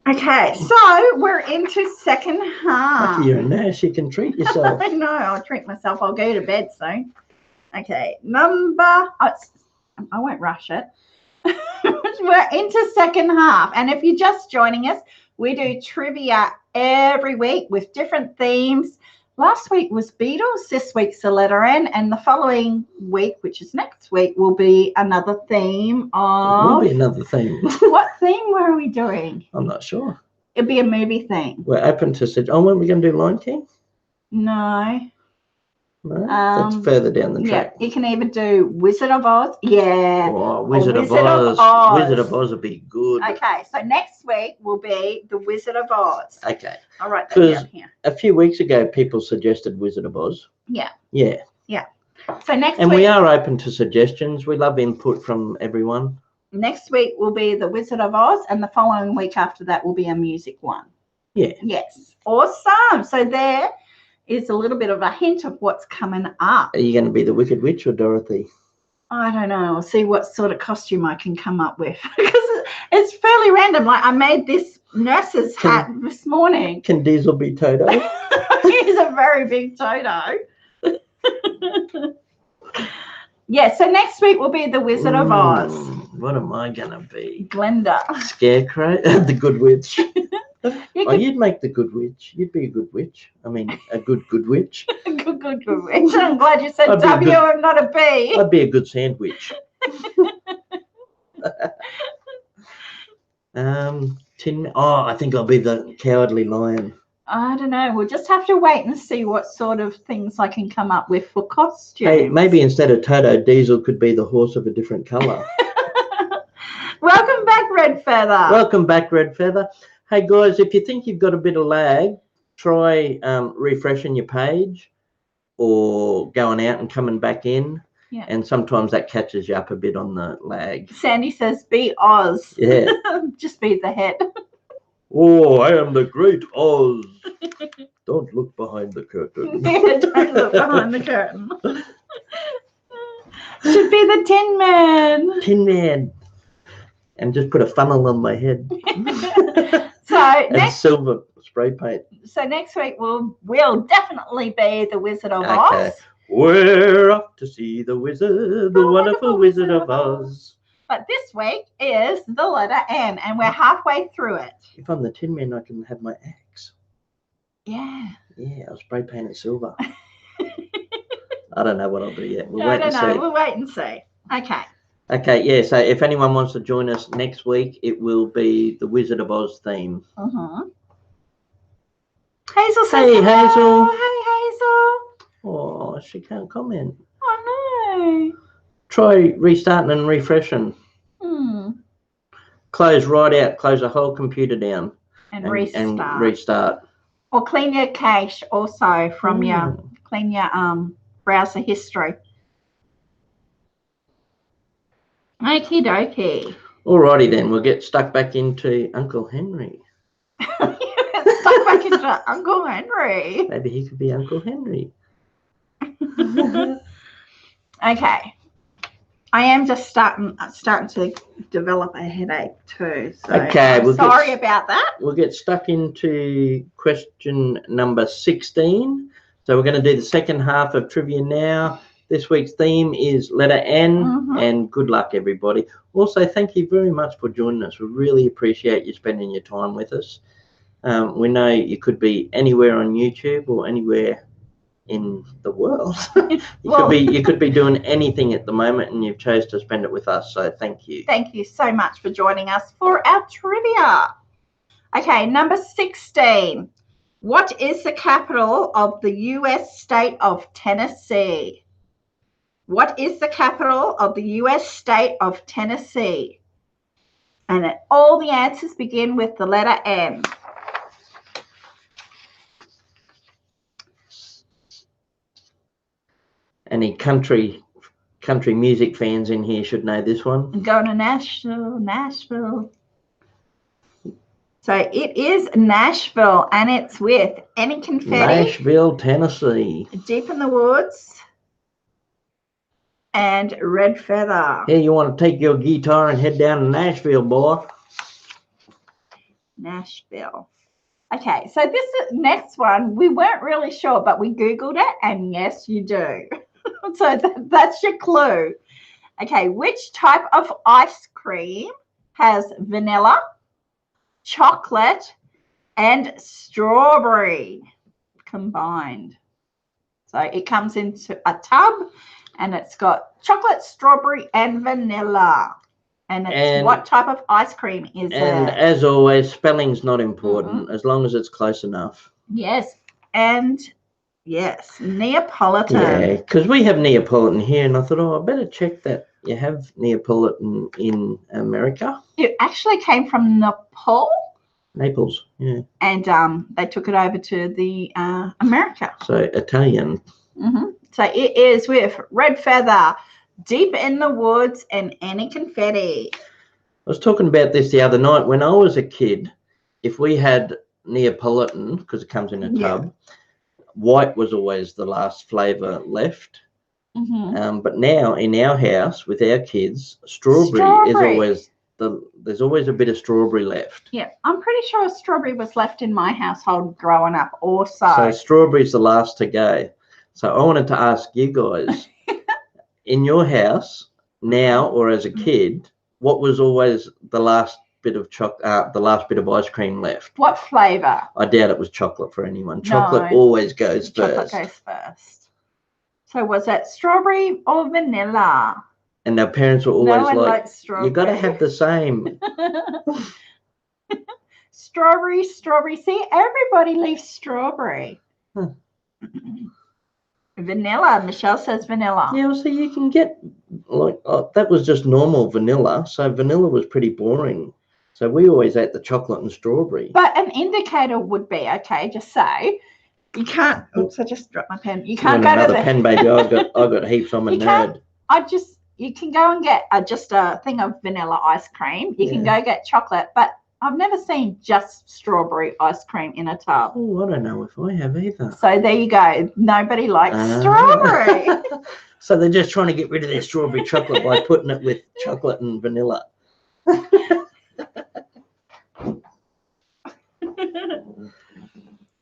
Okay, so we're into second half. Lucky you're a nurse, you can treat yourself. I know, I'll treat myself. I'll go to bed soon. Okay, I won't rush it. We're into second half. And if you're just joining us, we do trivia every week with different themes. Last week was Beatles, this week's the letter N, and the following week, which is next week, will be another theme of... It will be another theme. What theme were we doing? I'm not sure. It'll be a movie theme. We're open to... Oh, when are we going to do Lion King? No. No, that's further down the track. Yeah, you can either do Wizard of Oz. Yeah. Oh, Wizard of Oz. Wizard of Oz would be good. Okay, so next week will be the Wizard of Oz. Okay. I'll write that down here. A few weeks ago, people suggested Wizard of Oz. Yeah. Yeah. Yeah. So next week... And we are open to suggestions. We love input from everyone. Next week will be the Wizard of Oz, and the following week after that will be a music one. Yeah. Yes. Awesome. So there is a little bit of a hint of what's coming up. Are you going to be the Wicked Witch or Dorothy? I don't know. I'll see what sort of costume I can come up with because it's fairly random. Like I made this nurse's hat this morning. Can Diesel be Toto? He's a very big Toto. Yeah, so next week will be the Wizard of Oz. What am I going to be? Glenda. Scarecrow? The Good Witch. You You'd make the Good Witch. You'd be a good witch. I mean, a good witch. good witch. I'm glad you said I'd be W and not a B. I'd be a good sandwich. I think I'll be the Cowardly Lion. I don't know. We'll just have to wait and see what sort of things I can come up with for costumes. Hey, maybe instead of Toto, Diesel could be the horse of a different colour. Welcome back, Red Feather. Welcome back, Red Feather. Hey, guys, if you think you've got a bit of lag, try refreshing your page or going out and coming back in. Yeah. And sometimes that catches you up a bit on the lag. Sandy says, be Oz. Yeah. Just be the head. Oh, I am the Great Oz. Don't look behind the curtain. Yeah, don't look behind the curtain. Should be the Tin Man. Tin Man. And just put a funnel on my head. And silver spray paint. So next week will definitely be the Wizard of Oz. We're off to see the wizard, the wonderful Wizard of Oz. But this week is the letter N, and we're halfway through it. If I'm the Tin Man, I can have my axe. Yeah. Yeah, I'll spray paint it silver. I don't know what I'll do yet. We'll wait and see. Okay. Okay, yeah, so if anyone wants to join us next week, it will be the Wizard of Oz theme. Hazel says, hey, Hazel. Hey, Hazel. Oh, she can't comment. Oh, no. Try restarting and refreshing. Close right out. Close the whole computer down. And restart. Restart. Or clean your cache also from clean your browser history. Okie dokie. Alrighty then, we'll get stuck back into Uncle Henry. Stuck back into Uncle Henry. Maybe he could be Uncle Henry. Okay. I am just starting to develop a headache too. So okay, sorry about that. We'll get stuck into question number 16. So we're going to do the second half of trivia now. This week's theme is letter N, and good luck, everybody. Also, thank you very much for joining us. We really appreciate you spending your time with us. We know you could be anywhere on YouTube or anywhere in the world. You could be doing anything at the moment, and you've chose to spend it with us. So thank you. Thank you so much for joining us for our trivia. Okay, number 16. What is the capital of the U.S. state of Tennessee? What is the capital of the U.S. state of Tennessee? And all the answers begin with the letter M. Any country music fans in here should know this one. I'm going to Nashville. So it is Nashville, and it's with Any Confetti. Nashville, Tennessee. Deep in the Woods. And Red Feather. Hey, you want to take your guitar and head down to Nashville, boy? Nashville. Okay, so this next one, we weren't really sure, but we Googled it, and yes, you do. So that's your clue. Okay, which type of ice cream has vanilla, chocolate, and strawberry combined? So it comes into a tub, and it's got chocolate, strawberry, and vanilla. And what type of ice cream is it? And as always, spelling's not important, as long as it's close enough. Yes, and yes, Neapolitan. Yeah, because we have Neapolitan here, and I thought, I better check that you have Neapolitan in America. It actually came from Naples, yeah. And they took it over to the America. So Italian. So it is with Red Feather, Deep in the Woods, and Any Confetti. I was talking about this the other night. When I was a kid, if we had Neapolitan, because it comes in a tub, white was always the last flavour left. But now in our house with our kids, strawberry. is always there's always a bit of strawberry left. Yeah, I'm pretty sure strawberry was left in my household growing up also. So strawberry's the last to go. So I wanted to ask you guys, in your house now or as a kid, what was always the last bit of the last bit of ice cream left? What flavour? I doubt it was chocolate for anyone. Chocolate always goes first. Chocolate goes first. So was that strawberry or vanilla? And our parents were always like, strawberry. You got to have the same. Strawberry. See, everybody leaves strawberry. Vanilla. Michelle says vanilla. Yeah, so you can get that was just normal vanilla. So vanilla was pretty boring. So we always ate the chocolate and strawberry. But an indicator would be, okay, just say, you can't. Oops, I just dropped my pen. You can't go to the pen, baby. I've got heaps. I'm a nerd. You can go and get just a thing of vanilla ice cream. You can go get chocolate, but I've never seen just strawberry ice cream in a tub. Oh, I don't know if I have either. So there you go. Nobody likes strawberry. So they're just trying to get rid of their strawberry chocolate by putting it with chocolate and vanilla.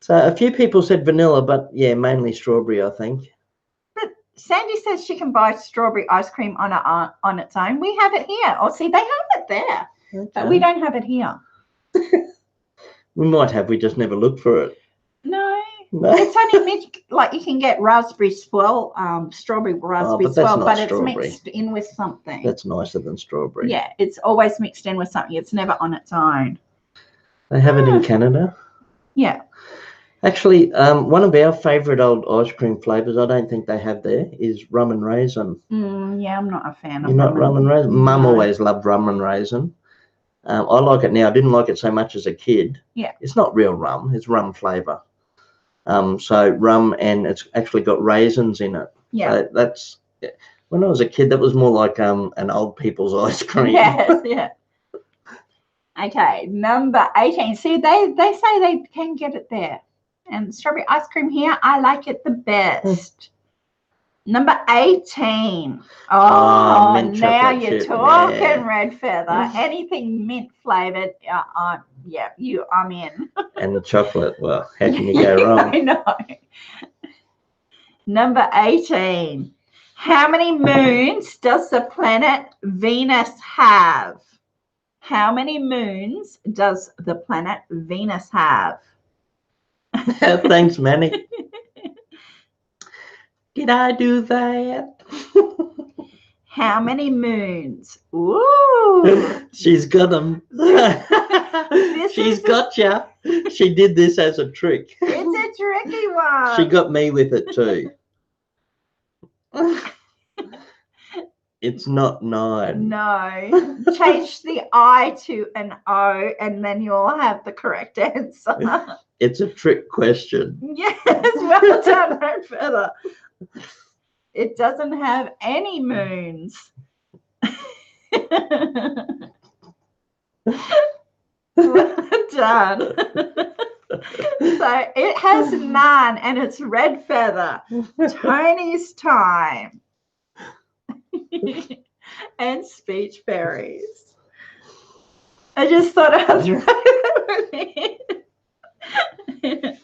So a few people said vanilla, but yeah, mainly strawberry, I think. But Sandy says she can buy strawberry ice cream on its own. We have it here. Oh, see, they have it there, but we don't have it here. We might have. We just never looked for it. No. It's only like you can get strawberry raspberry swirl, but it's mixed in with something. That's nicer than strawberry. Yeah, it's always mixed in with something. It's never on its own. They have it in Canada. Yeah. Actually, one of our favourite old ice cream flavours, I don't think they have there, is rum and raisin. Yeah, I'm not a fan of You're not rum and raisin? Mum always loved rum and raisin. I like it now. I didn't like it so much as a kid. Yeah. It's not real rum. It's rum flavour. So rum, and it's actually got raisins in it. Yeah. So that's, when I was a kid, that was more like an old people's ice cream. Yes, yeah. Okay, number 18. See, they say they can get it there. And strawberry ice cream here, I like it the best. Number 18. Oh, now you're talking, Red Feather. Anything mint flavored, I'm in. And the chocolate, well, how can you go wrong? I know. Number 18. How many moons does the planet Venus have? How many moons does the planet Venus have? Thanks, Manny. Did I do that? How many moons? Ooh. She's got them. She's got ya. She did this as a trick. It's a tricky one. She got me with it too. It's not 9. No. Change the I to an O and then you'll have the correct answer. It's a trick question. Yes, well done, Red Feather. It doesn't have any moons. Well done. So it has none and it's Red Feather. Tony's time. And speech fairies. I just thought I'd throw it in.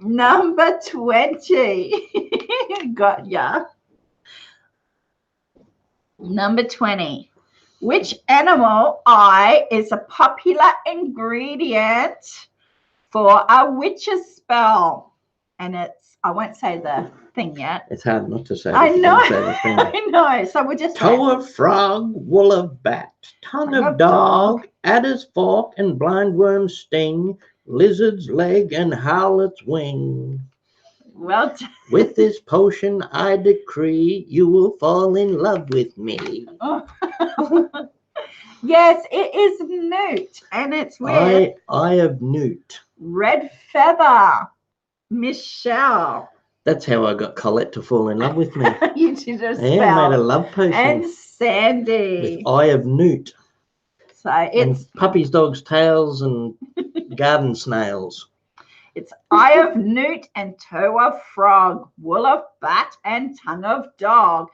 Number 20. Got ya. Number 20. Which animal eye is a popular ingredient for a witch's spell? And it's, I won't say the thing yet. It's hard not to say. I know. I know. So we're just toe of frog, wool of bat, tongue of dog, adder's fork and blindworm's sting, lizard's leg and howlet's wing. Well done. With this potion I decree you will fall in love with me. Yes, it is newt, and it's with Eye of Newt. Red Feather. Michelle. That's how I got Collette to fall in love with me. You did a spell. Yeah, I made a love potion. And Sandy. With Eye of Newt. So it's and puppies, dogs, tails, and Garden snails. It's eye of newt and toe of frog, wool of bat and tongue of dog,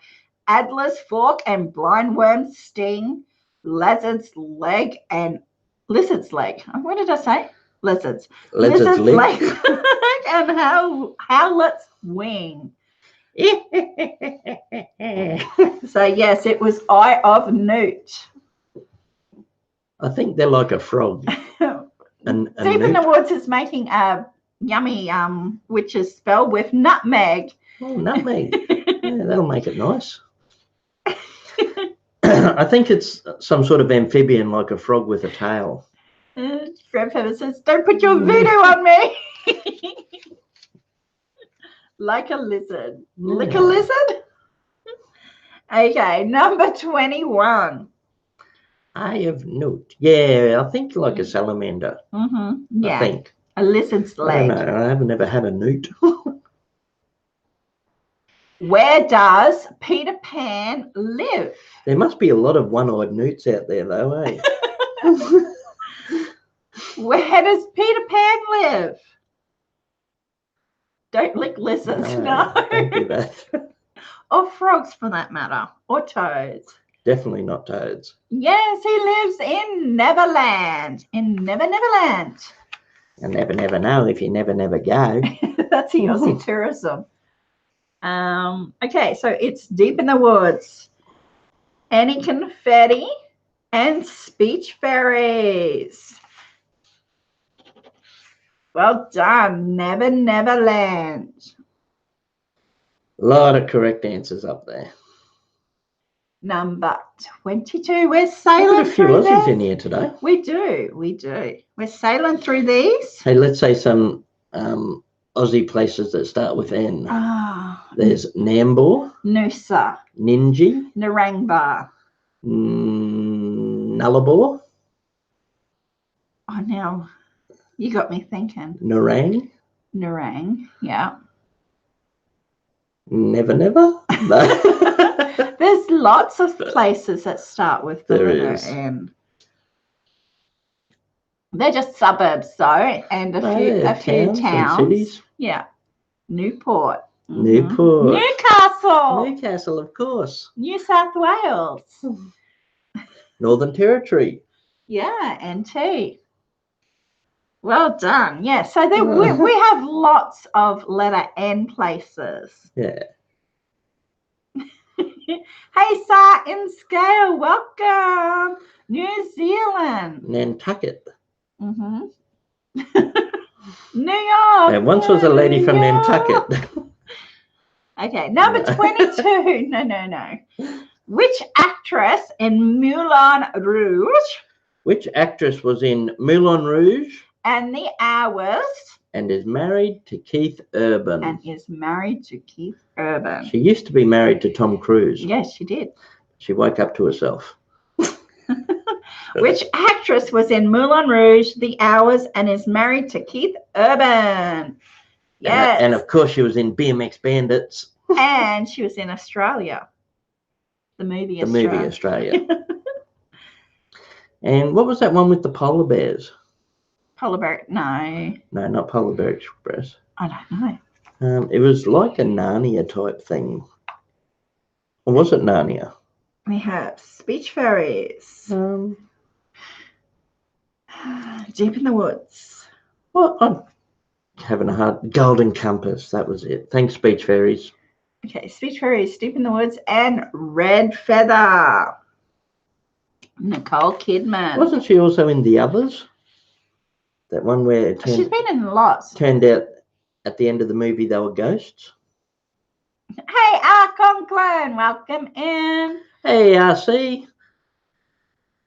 adder's fork and blindworm's sting, lizard's leg and lizard's leg. What did I say? Lizard's leg and howlet's wing. So yes, it was eye of newt. I think they're like a frog. Deep in the Woods is making a yummy, which is spelled with nutmeg. Oh, nutmeg. Yeah, that'll make it nice. I think it's some sort of amphibian, like a frog with a tail. Grandpa says, "Don't put your voodoo on me." Like a lizard. Yeah. Like a lizard? Okay, number 21. Eye of newt. Yeah, I think like a salamander. Yeah. I think. A lizard's leg. I don't know. I haven't ever had a newt. Where does Peter Pan live? There must be a lot of one-eyed newts out there, though, eh? Where does Peter Pan live? Don't lick lizards, no. Don't do that. Or frogs, for that matter, or toads. Definitely not toads. Yes, he lives in Neverland. In Neverland. You'll never know if you never go. That's the Aussie tourism. Okay, so it's Deep in the Woods. Any confetti and speech fairies. Well done. Neverland. A lot of correct answers up there. Number 22. We're sailing a few through Aussies in here today. We do. We're sailing through these. Hey, let's say some Aussie places that start with N. There's Nambour, Noosa, Ninji, Narangba, Nullarbor. Oh, now you got me thinking. Narang, yeah. Never. There's lots of places that start with the letter N. They're just suburbs, though, and a few towns. Cities. Yeah. Newport. Newport. Newcastle, of course. New South Wales. Northern Territory. Yeah, NT. Well done. Yeah, so we have lots of letter N places. Yeah. Hey, Sir in Scale, welcome. New Zealand. Nantucket. New York. There once was a lady from Nantucket. Okay, number 22. No. Which actress in Moulin Rouge? Which actress was in Moulin Rouge? And the Hours. And is married to Keith Urban. She used to be married to Tom Cruise. Yes, she did. She woke up to herself. Which actress was in Moulin Rouge, The Hours, and is married to Keith Urban? Yes. And of course, she was in BMX Bandits. And she was in Australia. The movie Australia. And what was that one with the polar bears? Polar bear? No. No, not Polar Bear Express. I don't know. It was like a Narnia type thing. Or was it Narnia? We have speech fairies. Deep in the Woods. Well, I'm having a hard... Golden Compass, that was it. Thanks, speech fairies. Okay, speech fairies, Deep in the Woods, and Red Feather. Nicole Kidman. Wasn't she also in The Others? That one where she's been in lots. Turned out at the end of the movie they were ghosts. Hey, Conklin, welcome in. Hey, RC.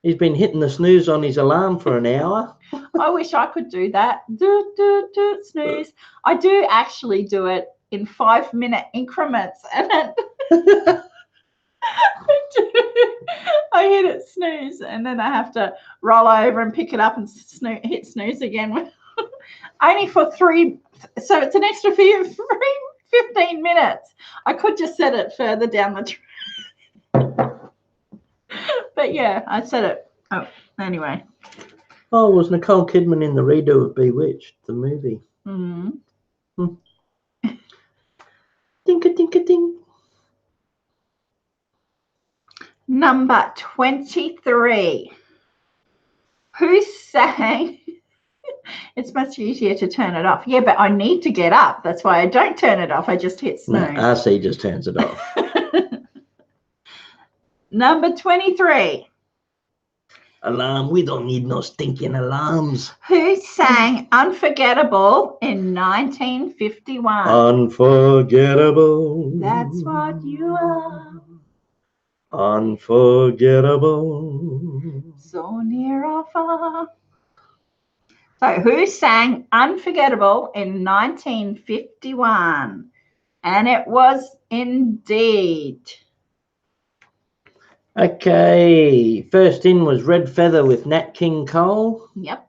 He's been hitting the snooze on his alarm for an hour. I wish I could do that. Do, snooze. I do actually do it in 5-minute increments. And I hit it snooze, and then I have to roll over and pick it up and hit snooze again. Only for 3, so it's an extra 15 minutes. I could just set it further down the track. But yeah, I set it. Oh, anyway. Oh, was Nicole Kidman in the redo of Bewitched, the movie? Mm-hmm. Ding-a-ding-a-ding. Number 23. Who sang? It's much easier to turn it off. Yeah, but I need to get up. That's why I don't turn it off. I just hit snooze. No, RC just turns it off. Number 23. Alarm. We don't need no stinking alarms. Who sang Unforgettable in 1951? Unforgettable. That's what you are. Unforgettable. So near or far. So who sang Unforgettable in 1951? And it was Indeed. Okay. First in was Red Feather with Nat King Cole. Yep.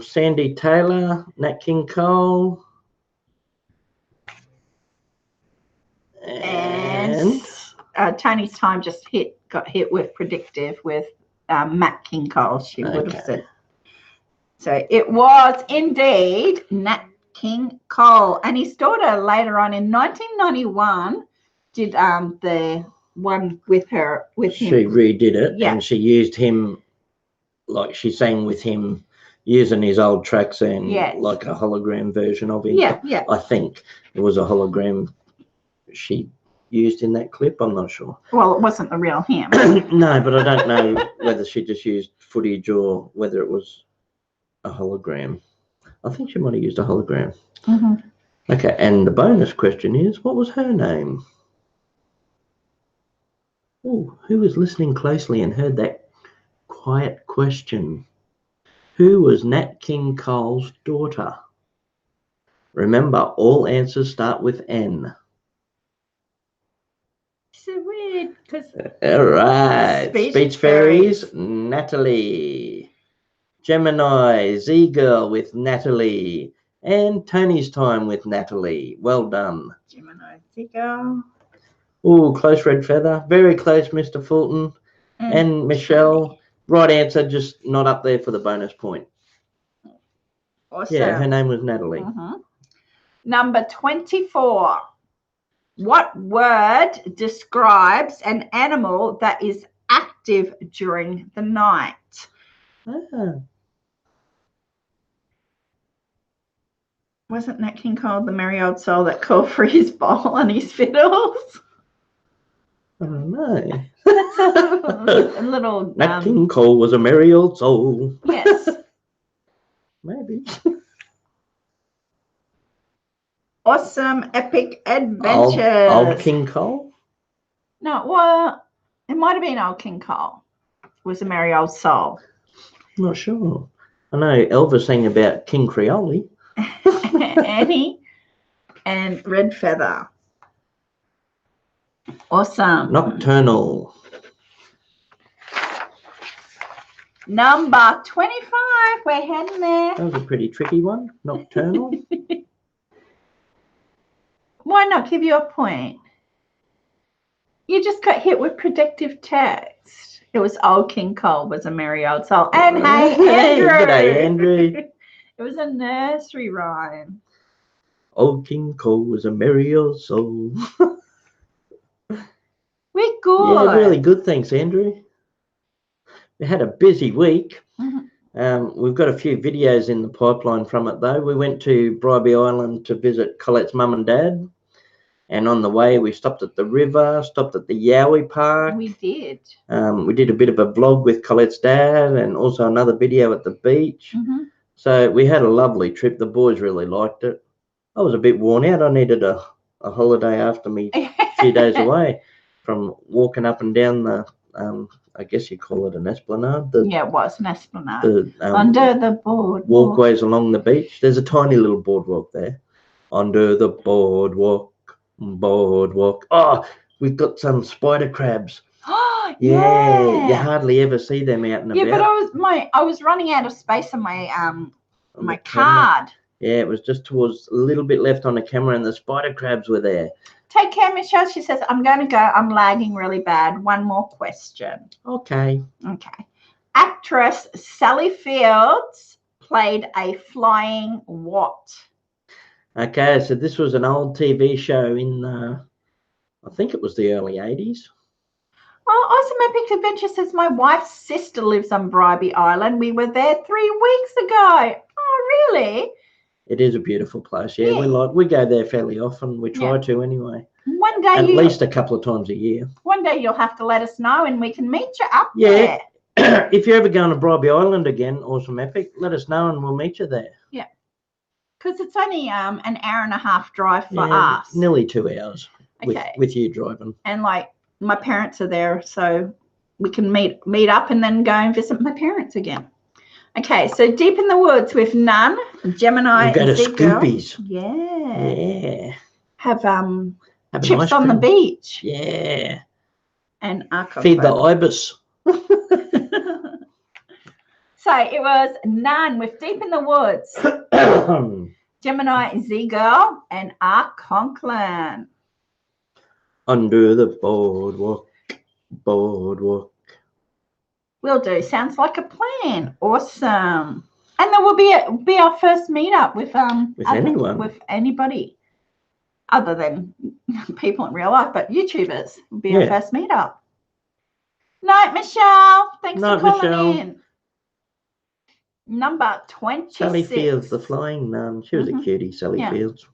Sandy Taylor, Nat King Cole. And Tony's time just got hit with predictive with Matt King Cole, she would have said. So it was indeed Nat King Cole. And his daughter later on in 1991 did the one with him. She redid it, yeah. And she used him, like she sang with him using his old tracks and like a hologram version of him. Yeah, yeah. I think it was a hologram she used in that clip. I'm not sure. Well, it wasn't the real him. No, but I don't know whether she just used footage or whether it was a hologram. I think she might have used a hologram. Mm-hmm. Okay, and the bonus question is, what was her name? Oh, who was listening closely and heard that quiet question? Who was Nat King Cole's daughter? Remember, all answers start with N. So weird because. All right. Speech Fairies, Natalie. Gemini, Z-Girl with Natalie. And Tony's Time with Natalie. Well done. Gemini, Z-Girl. Oh, close Red Feather. Very close, Mr. Fulton. And Michelle. Right answer, just not up there for the bonus point. Awesome. Yeah, her name was Natalie. Mm-hmm. Number 24. What word describes an animal that is active during the night? Wasn't Nat King Cole the merry old soul that called for his bowl and his fiddles? I don't know. That's a little... Nat King Cole was a merry old soul. Yes. Maybe. Awesome epic adventures. Old King Cole? No, well, it might have been Old King Cole. It was a merry old soul. I'm not sure. I know Elvis sang about King Creole. Annie and Red Feather. Awesome. Nocturnal. Number 25. We're heading there. That was a pretty tricky one. Nocturnal. Why not give you a point? You just got hit with predictive text. It was Old King Cole was a merry old soul. And hey, Andrew. G'day, Andrew. It was a nursery rhyme. Old King Cole was a merry old soul. We're good. Yeah, really good. Thanks, Andrew. We had a busy week. Mm-hmm. We've got a few videos in the pipeline from it, though. We went to Bribie Island to visit Colette's mum and dad. And on the way, we stopped at the river, stopped at the Yowie Park. We did. We did a bit of a vlog with Colette's dad and also another video at the beach. Mm-hmm. So we had a lovely trip. The boys really liked it. I was a bit worn out. I needed a holiday after me a few days away from walking up and down the, I guess you call it an esplanade. Yeah, it was an esplanade. Under the boardwalk. Walkways along the beach. There's a tiny little boardwalk there. Under the boardwalk. Oh, we've got some spider crabs. Oh, yeah. You hardly ever see them out and about. Yeah, but I was running out of space on my card. Yeah, it was just towards a little bit left on the camera, and the spider crabs were there. Take care, Michelle. She says, I'm going to go. I'm lagging really bad. One more question. Okay. actress Sally Fields played a flying what? Okay, so this was an old TV show in, I think it was the early 80s. Oh, Awesome Epic Adventure says my wife's sister lives on Bribey Island. We were there 3 weeks ago. Oh, really? It is a beautiful place. Yeah, we go there fairly often. We try to anyway. One day, at least a couple of times a year. One day you'll have to let us know, and we can meet you up there. If you're ever going to Bribey Island again, Awesome Epic, let us know and we'll meet you there. Yeah, because it's only an hour and a half drive for us. Nearly 2 hours. Okay. With you driving. And like my parents are there, so we can meet up and then go and visit my parents again. Okay, so Deep in the Woods with Nun, Gemini, we'll go to Scoopies. Yeah. Have Have chips on the beach. Yeah. And feed the ibis. So it was Nun with Deep in the Woods, Gemini, Z-Girl, and Art Conklin. Under the boardwalk. Will do. Sounds like a plan. Awesome. And there will be our first meetup with anyone. With anybody other than people in real life, but YouTubers will be our first meetup. Night, Michelle. Thanks for calling in. Number 26. Sally Fields, the flying nun. She was a cutie, Sally Fields.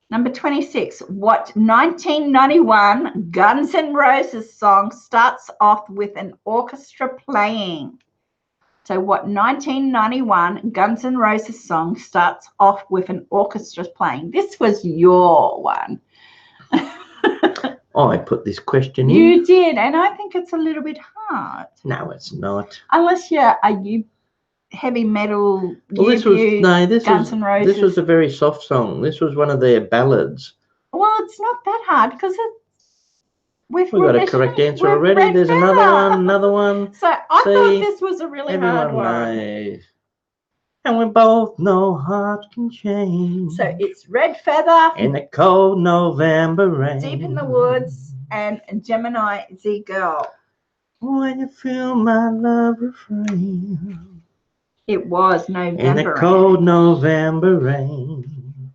Number 26. What 1991 Guns N' Roses song starts off with an orchestra playing? So what 1991 Guns N' Roses song starts off with an orchestra playing? This was your one. I put this question in. You did, and I think it's a little bit hard. No, it's not. Unless you're heavy metal. Well, this Guns N' Roses. This was a very soft song. This was one of their ballads. Well, it's not that hard because we've got a correct answer already. There's another one. So I thought this was a really hard one. Knows. And we both know hearts can change. So it's Red Feather. In the cold November rain. Deep in the Woods and Gemini, Z-Girl. When you feel my love refrain. It was November. In the cold November rain.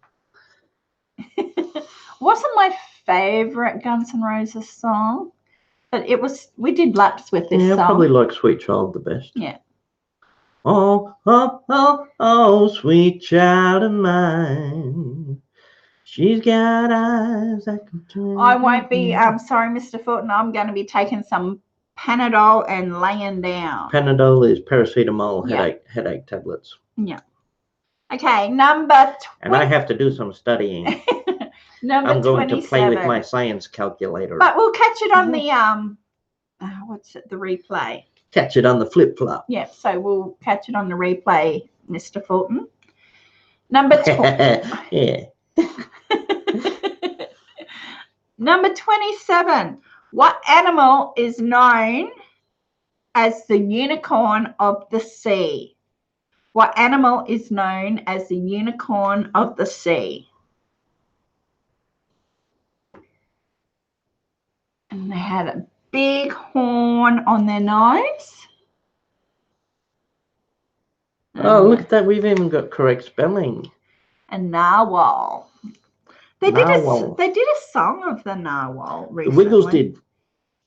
Wasn't my favorite Guns N' Roses song, but we did laps with this song. I probably like Sweet Child the best. Yeah. Oh, sweet child of mine. She's got eyes that can turn. I won't be, sorry, Mr. Fulton, I'm going to be taking some Panadol and laying down. Panadol is paracetamol headache tablets. Yeah. Okay, number 20. And I have to do some studying. I'm going to play with my science calculator. But we'll catch it on the, the replay. Catch it on the flip-flop. Yeah, so we'll catch it on the replay, Mr. Fulton. Number 20. Yeah. Number 27. What animal is known as the unicorn of the sea? What animal is known as the unicorn of the sea? And they had a big horn on their nose. Oh, look at that. We've even got correct spelling. A narwhal. They did a song of the narwhal recently. The Wiggles did.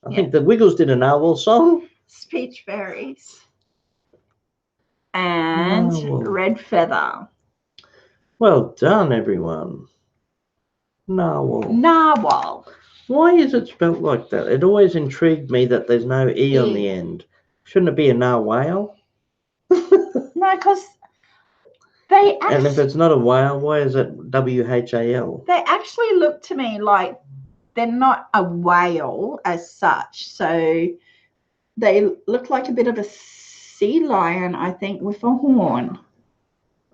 I think the Wiggles did a narwhal song. Speech Fairies. And Red Feather. Well done, everyone. Narwhal. Narwhal. Why is it spelt like that? It always intrigued me that there's no E on the end. Shouldn't it be a narwhal? No, because they actually... And if it's not a whale, why is it WHAL? They actually look to me like they're not a whale as such. So they look like a bit of a sea lion, I think, with a horn.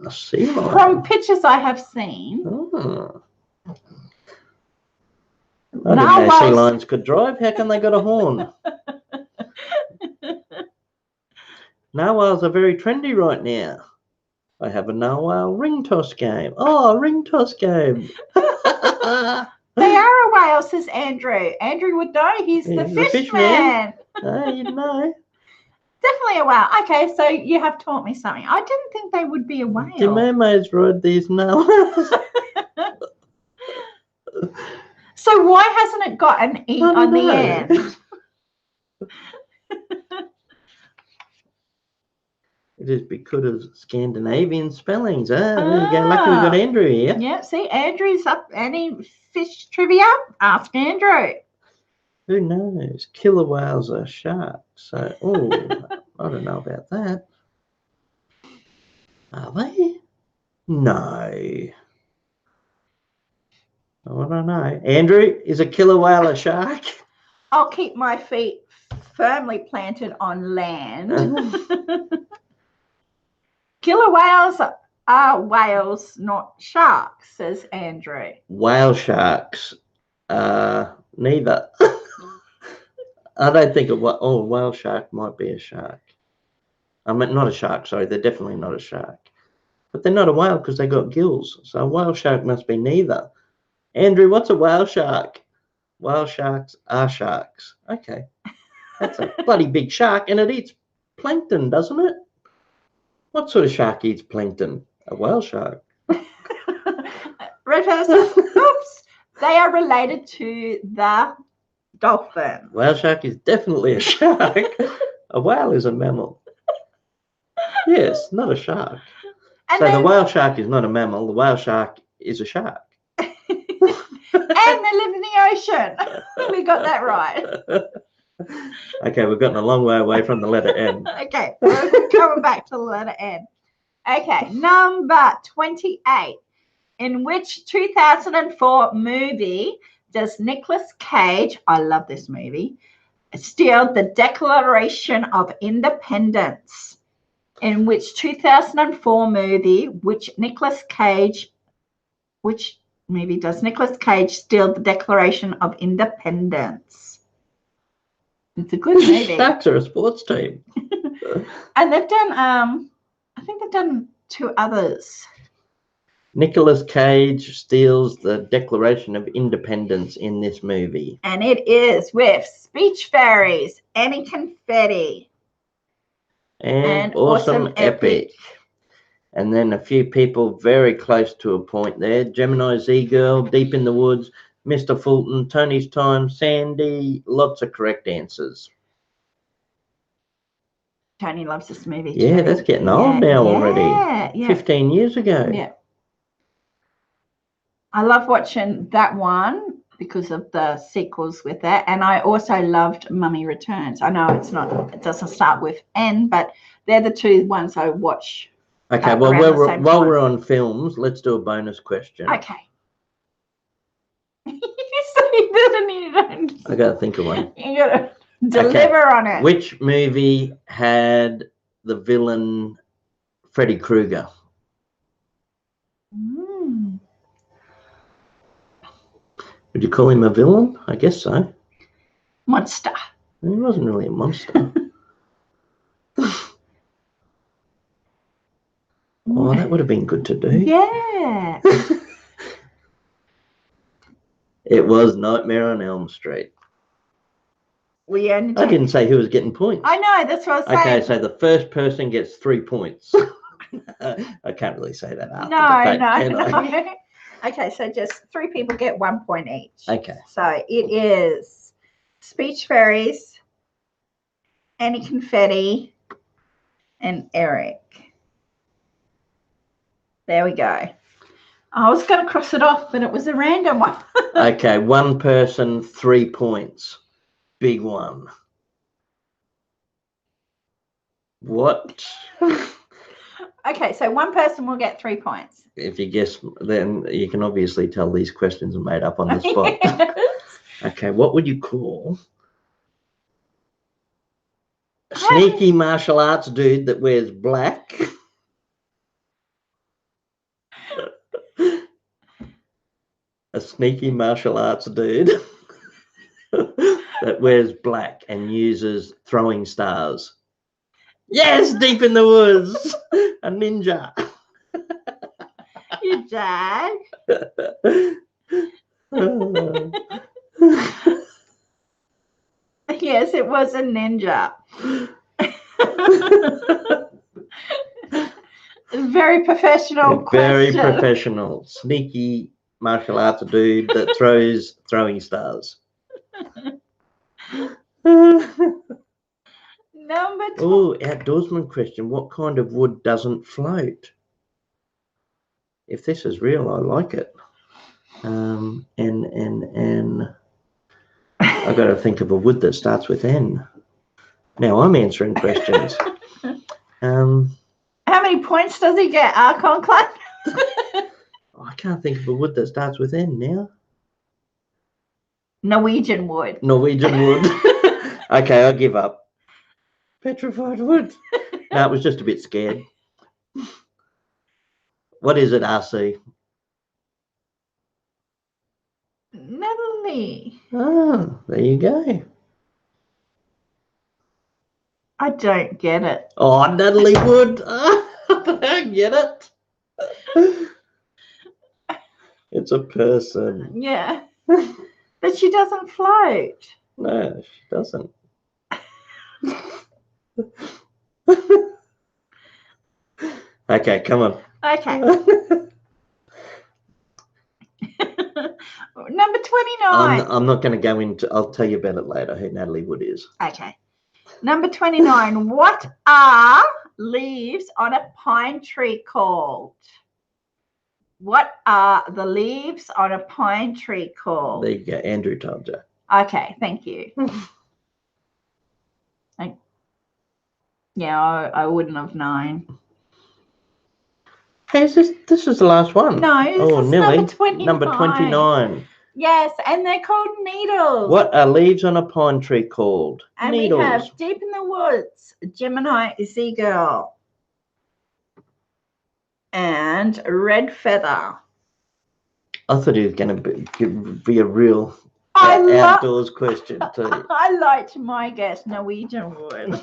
A sea lion? From pictures I have seen. Oh. I didn't know sea lions could drive. How come they got a horn? Narwhals are very trendy right now. I have a narwhal ring toss game. Oh, ring toss game. They are a whale, says Andrew. Andrew would know. He's the fish man. Oh, you know. Definitely a whale. Okay, so you have taught me something. I didn't think they would be a whale. Do mermaids ride these nails? So why hasn't it got an E on the end? It is because of Scandinavian spellings. There you go. Lucky we got Andrew here. Yeah, see, Andrew's up. Any fish trivia? Ask Andrew. Who knows? Killer whales are sharks. So, I don't know about that. Are they? No. I don't know. Andrew, is a killer whale a shark? I'll keep my feet firmly planted on land. Killer whales are whales, not sharks, says Andrew. Whale sharks neither. I don't think a whale shark might be a shark. I mean, not a shark, sorry. They're definitely not a shark. But they're not a whale because they got gills. So a whale shark must be neither. Andrew, what's a whale shark? Whale sharks are sharks. Okay. That's a bloody big shark, and it eats plankton, doesn't it? What sort of shark eats plankton? A whale shark. Red person. Oops. They are related to the dolphin. Whale shark is definitely a shark. A whale is a mammal. Yes, not a shark. And so the whale shark is not a mammal. The whale shark is a shark. And they live in the ocean. We got that right. Okay, we've gotten a long way away from the letter N. Okay, we're coming back to the letter N. Okay, number 28. In which 2004 movie does Nicolas Cage, I love this movie, steal the Declaration of Independence? In which 2004 movie, which movie does Nicolas Cage steal the Declaration of Independence? It's a good movie. Sharks are a sports team. And they've done, I think they've done 2 others. Nicolas Cage steals the Declaration of Independence in this movie. And it is with Speech Fairies, Any Confetti, and Awesome Epic. And then a few people very close to a point there. Gemini Z-Girl, Deep in the Woods, Mr. Fulton, Tony's Time, Sandy. Lots of correct answers. Tony loves this movie too. Yeah, that's getting old now already. Yeah. 15 years ago. Yeah. I love watching that one because of the sequels with that. And I also loved Mummy Returns. I know it doesn't start with N, but they're the 2 ones I watch. Okay, well, while we're on films, let's do a bonus question. Okay. You say that and you don't. I got to think of one. You got to deliver on it. Which movie had the villain Freddy Krueger? Would you call him a villain? I guess so. Monster. He wasn't really a monster. Oh, that would have been good to do. Yeah. It was Nightmare on Elm Street. I didn't say who was getting points. I know, that's what I was saying. Okay, so the first person gets 3 points. I can't really say that after the fact, No. Okay, so just 3 people get 1 point each. Okay. So it is Speech Fairies, Any Confetti, and Eric. There we go. I was going to cross it off, but it was a random one. Okay, 1 person, 3 points. Big one. What? Okay, so 1 person will get 3 points. If you guess, then you can obviously tell these questions are made up on the spot. Yes. Okay, what would you call a sneaky martial arts dude that wears black? A sneaky martial arts dude that wears black and uses throwing stars. Yes, Deep in the Woods. A ninja. You jag. Yes, it was a ninja. Very professional Very question. professional. Sneaky martial arts dude that throws throwing stars. Number 12. Oh, outdoorsman question. What kind of wood doesn't float? If this is real, I like it. And I've got to think of a wood that starts with N. Now I'm answering questions. How many points does he get, Conklin? I can't think of a wood that starts with N now. Norwegian wood. Norwegian wood. Okay, I'll give up. Petrified wood. No, it was just a bit scared. What is it, RC? Natalie. Oh, there you go. I don't get it. Oh, Natalie Wood. I get it. It's a person. Yeah. But she doesn't float. No, she doesn't. Okay, come on. Okay. Number 29. I'm not going to go into. I'll tell you about it later. Who Natalie Wood is. Okay. Number 29. What are leaves on a pine tree called? What are the leaves on a pine tree called? There you go. Andrew told you. Okay, thank you. Yeah, I wouldn't have known. Hey, is this is the last one? No, this is nearly. number 29. Number 29. Yes, and they're called needles. What are leaves on a pine tree called? And Needles. we have Deep in the Woods, Gemini Seagull, and Red Feather. I thought he was going to be a real outdoors question too. I liked my guess, Norwegian wood.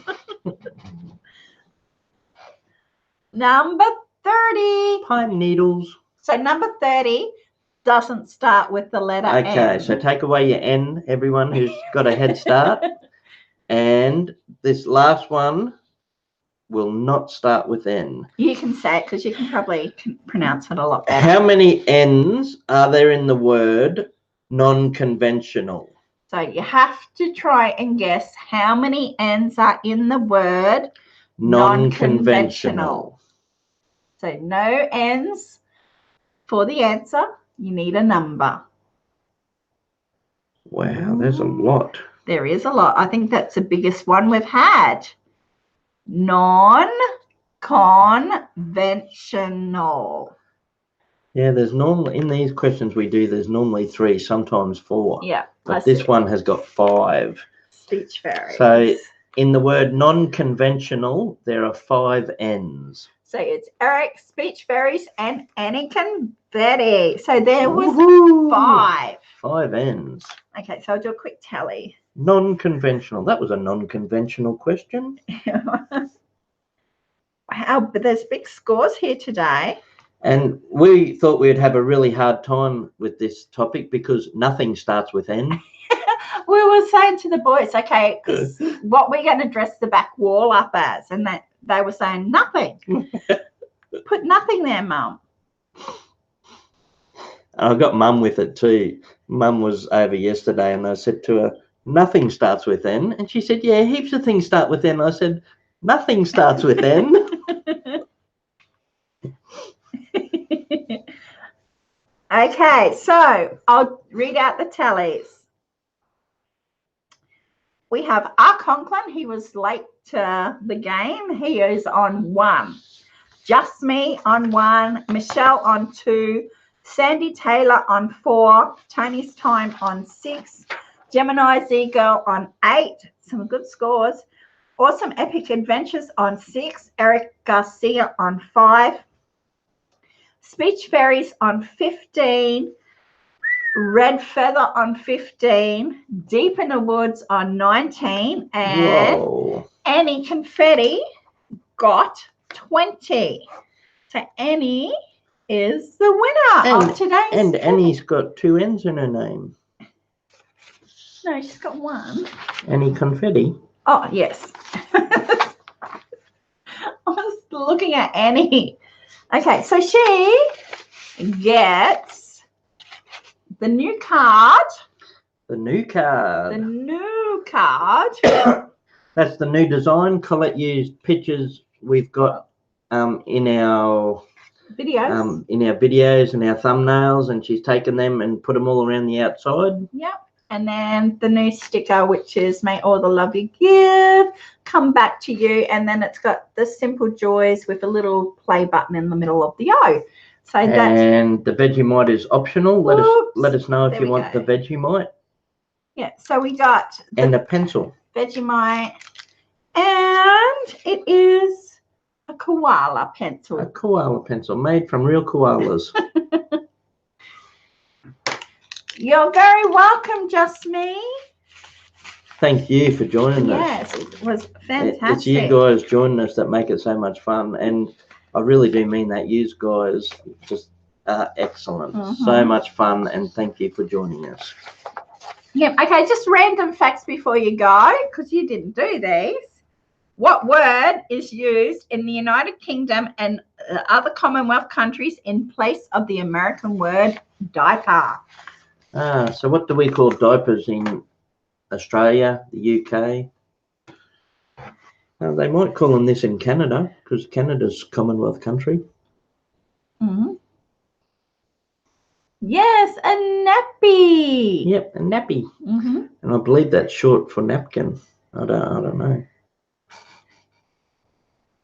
Number 30. Pine needles. So number 30 doesn't start with the letter N. Okay, so take away your N, everyone who's got a head start. And this last one will not start with N. You can say it because you can probably pronounce it a lot better. How many N's are there in the word non-conventional? So you have to try and guess how many N's are in the word non-conventional. So no N's for the answer. You need a number. Wow, there's a lot. There is a lot. I think that's the biggest one we've had. Non-conventional. Yeah, there's normally, in these questions we do, there's normally 3, sometimes 4. Yeah. But this one has got 5. Speech fairies. So in the word non-conventional, there are 5 N's. So it's Eric, speech fairies, and Anakin Betty. So there was 5. 5 N's. Okay, so I'll do a quick tally. Non-conventional. That was a non-conventional question. Wow, but there's big scores here today. And we thought we'd have a really hard time with this topic because nothing starts with N. We were saying to the boys, okay, what we're going to dress the back wall up as, and that they were saying nothing. Put nothing there, Mum. I got Mum with it too. Mum was over yesterday and I said to her, nothing starts with N. And she said, yeah, heaps of things start with N. I said, nothing starts with N. Okay, so I'll read out the tallies. We have R. Conklin. He was late to the game. He is on 1. Just Me on 1. Michelle on 2. Sandy Taylor on 4. Tony's Time on 6. Gemini Z-Girl on 8. Some good scores. Awesome Epic Adventures on 6. Eric Garcia on 5. Speech Fairies on 15. Red Feather on 15. Deep in the Woods on 19. And Whoa. Annie Confetti got 20. So Annie is the winner of today's. And Annie's got 2 N's in her name. No, she's got 1. Annie Confetti. Oh, yes. was looking at Annie. Okay, so she gets the new card. The new card. The new card. That's the new design. Collette used pictures we've got in our videos and our thumbnails, and she's taken them and put them all around the outside. Yep. And then the new sticker, which is "May all the love you give come back to you," and then it's got the simple joys with a little play button in the middle of the O. So that's, and the Vegemite is optional. Let us know if you want the Vegemite. Yeah. So we got and a pencil. Vegemite, and it is a koala pencil. A koala pencil made from real koalas. You're very welcome, Just Me. Thank you for joining us. Yes, it was fantastic. It's you guys joining us that make it so much fun, and I really do mean that. You guys just are excellent. So much fun, and thank you for joining us. Yeah. Okay, just random facts before you go, because you didn't do these. What word is used in the United Kingdom and other Commonwealth countries in place of the American word diaper? So what do we call diapers in Australia, the UK? They might call them this in Canada, because Canada's a Commonwealth country. Yes, a nappy. Yep, a nappy. And I believe that's short for napkin. I don't know.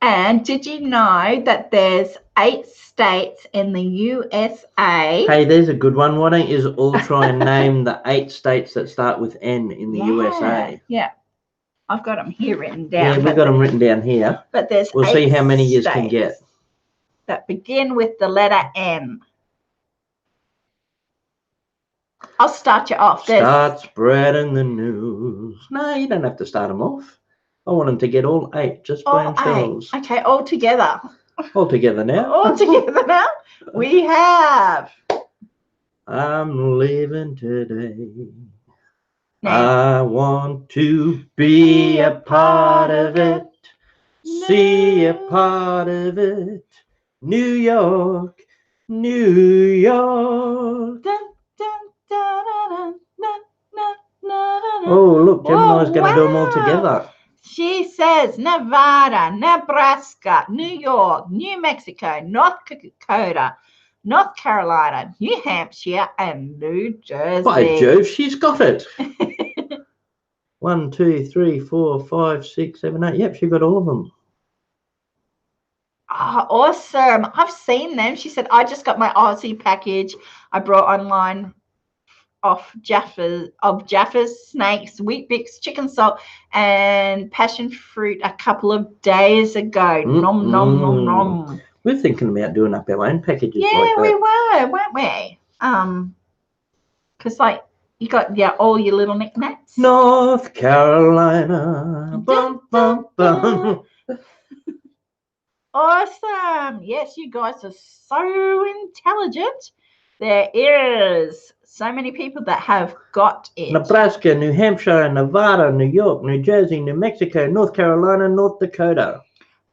And did you know that there's 8 states in the USA? Hey, there's a good one. Why don't you all try and name the 8 states that start with N in the USA? Yeah. I've got them here written down. Yeah, we've got them written down here. But there's We'll see how many you can get. That begin with the letter N. I'll start you off. Start spreading the news. No, you don't have to start them off. I want them to get all 8 just by themselves. 8. Okay, all together. All together now. All together now. We have. I'm living today. I want to be a part of it. See a part of it. New York, New York. Oh, look, Gemini's going to do them all together. She says Nevada, Nebraska, New York, New Mexico, North Dakota, North Carolina, New Hampshire, and New Jersey. By Jove, she's got it. 1, 2, 3, 4, 5, 6, 7, 8. Yep, she got all of them. Oh, awesome. I've seen them. She said, I just got my Aussie package I brought online off Jaffa's, snakes, wheat bix, chicken salt, and passion fruit a couple of days ago. Nom, nom, nom, nom. We're thinking about doing up our own packages like that. Yeah, we were, weren't we? Because, like, you got all your little knickknacks. North Carolina. Bum, bum, bum. Awesome. Yes, you guys are so intelligent. There is so many people that have got it. Nebraska, New Hampshire, Nevada, New York, New Jersey, New Mexico, North Carolina, North Dakota.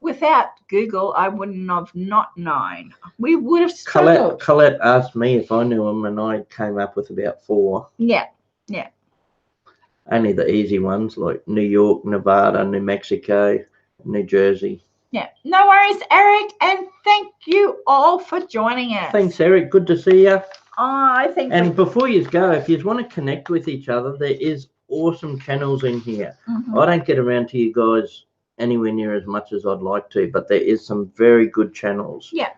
Without Google, I wouldn't have not known. We would have struggled. Collette asked me if I knew them, and I came up with about 4. Yeah, yeah. Only the easy ones like New York, Nevada, New Mexico, New Jersey. Yeah, no worries, Eric, and thank you all for joining us. Thanks, Eric. Good to see you. I think. And before you go, if you want to connect with each other, there is awesome channels in here. I don't get around to you guys anywhere near as much as I'd like to, but there is some very good channels. Yeah.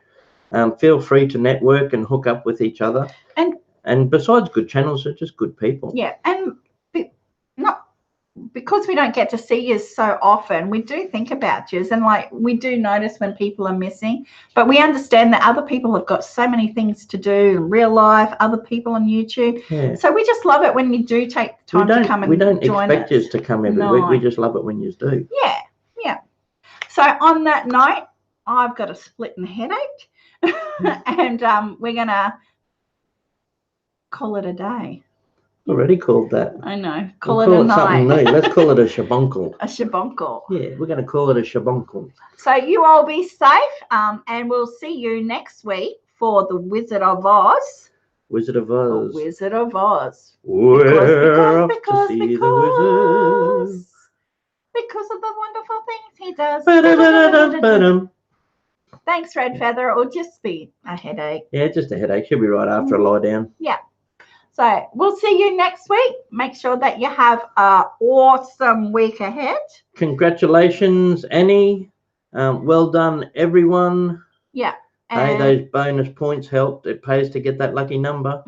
Feel free to network and hook up with each other. And besides good channels, they're just good people. Yeah, and because we don't get to see you so often, we do think about you, and like we do notice when people are missing, but we understand that other people have got so many things to do in real life, other people on YouTube. Yeah. So we just love it when you do take the time to come and join us. We don't expect you to come every week. We just love it when you do. Yeah, yeah. So on that note, I've got a splitting headache, and we're going to call it a day. Already called that. I know. We'll Call it call a it something night. new. Let's call it a shabuncle. A shabuncle. Yeah, we're going to call it a shabuncle. So you all be safe, and we'll see you next week for the Wizard of Oz. Wizard of Oz. Wizard of Oz. We're off to see the wizard. Because of the wonderful things he does. Ba-da-da-da-da-da-dum. Thanks, Red Feather. It'll just be a headache. Yeah, just a headache. She'll be right after a lie down. Yeah. So we'll see you next week. Make sure that you have an awesome week ahead. Congratulations, Annie. Well done, everyone. Yeah. Hey, those bonus points helped. It pays to get that lucky number.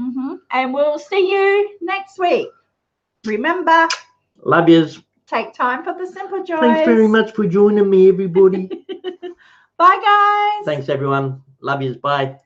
And we'll see you next week. Remember, Love yous. take time for the simple joys. Thanks very much for joining me, everybody. Bye, guys. Thanks, everyone. Love yous. Bye.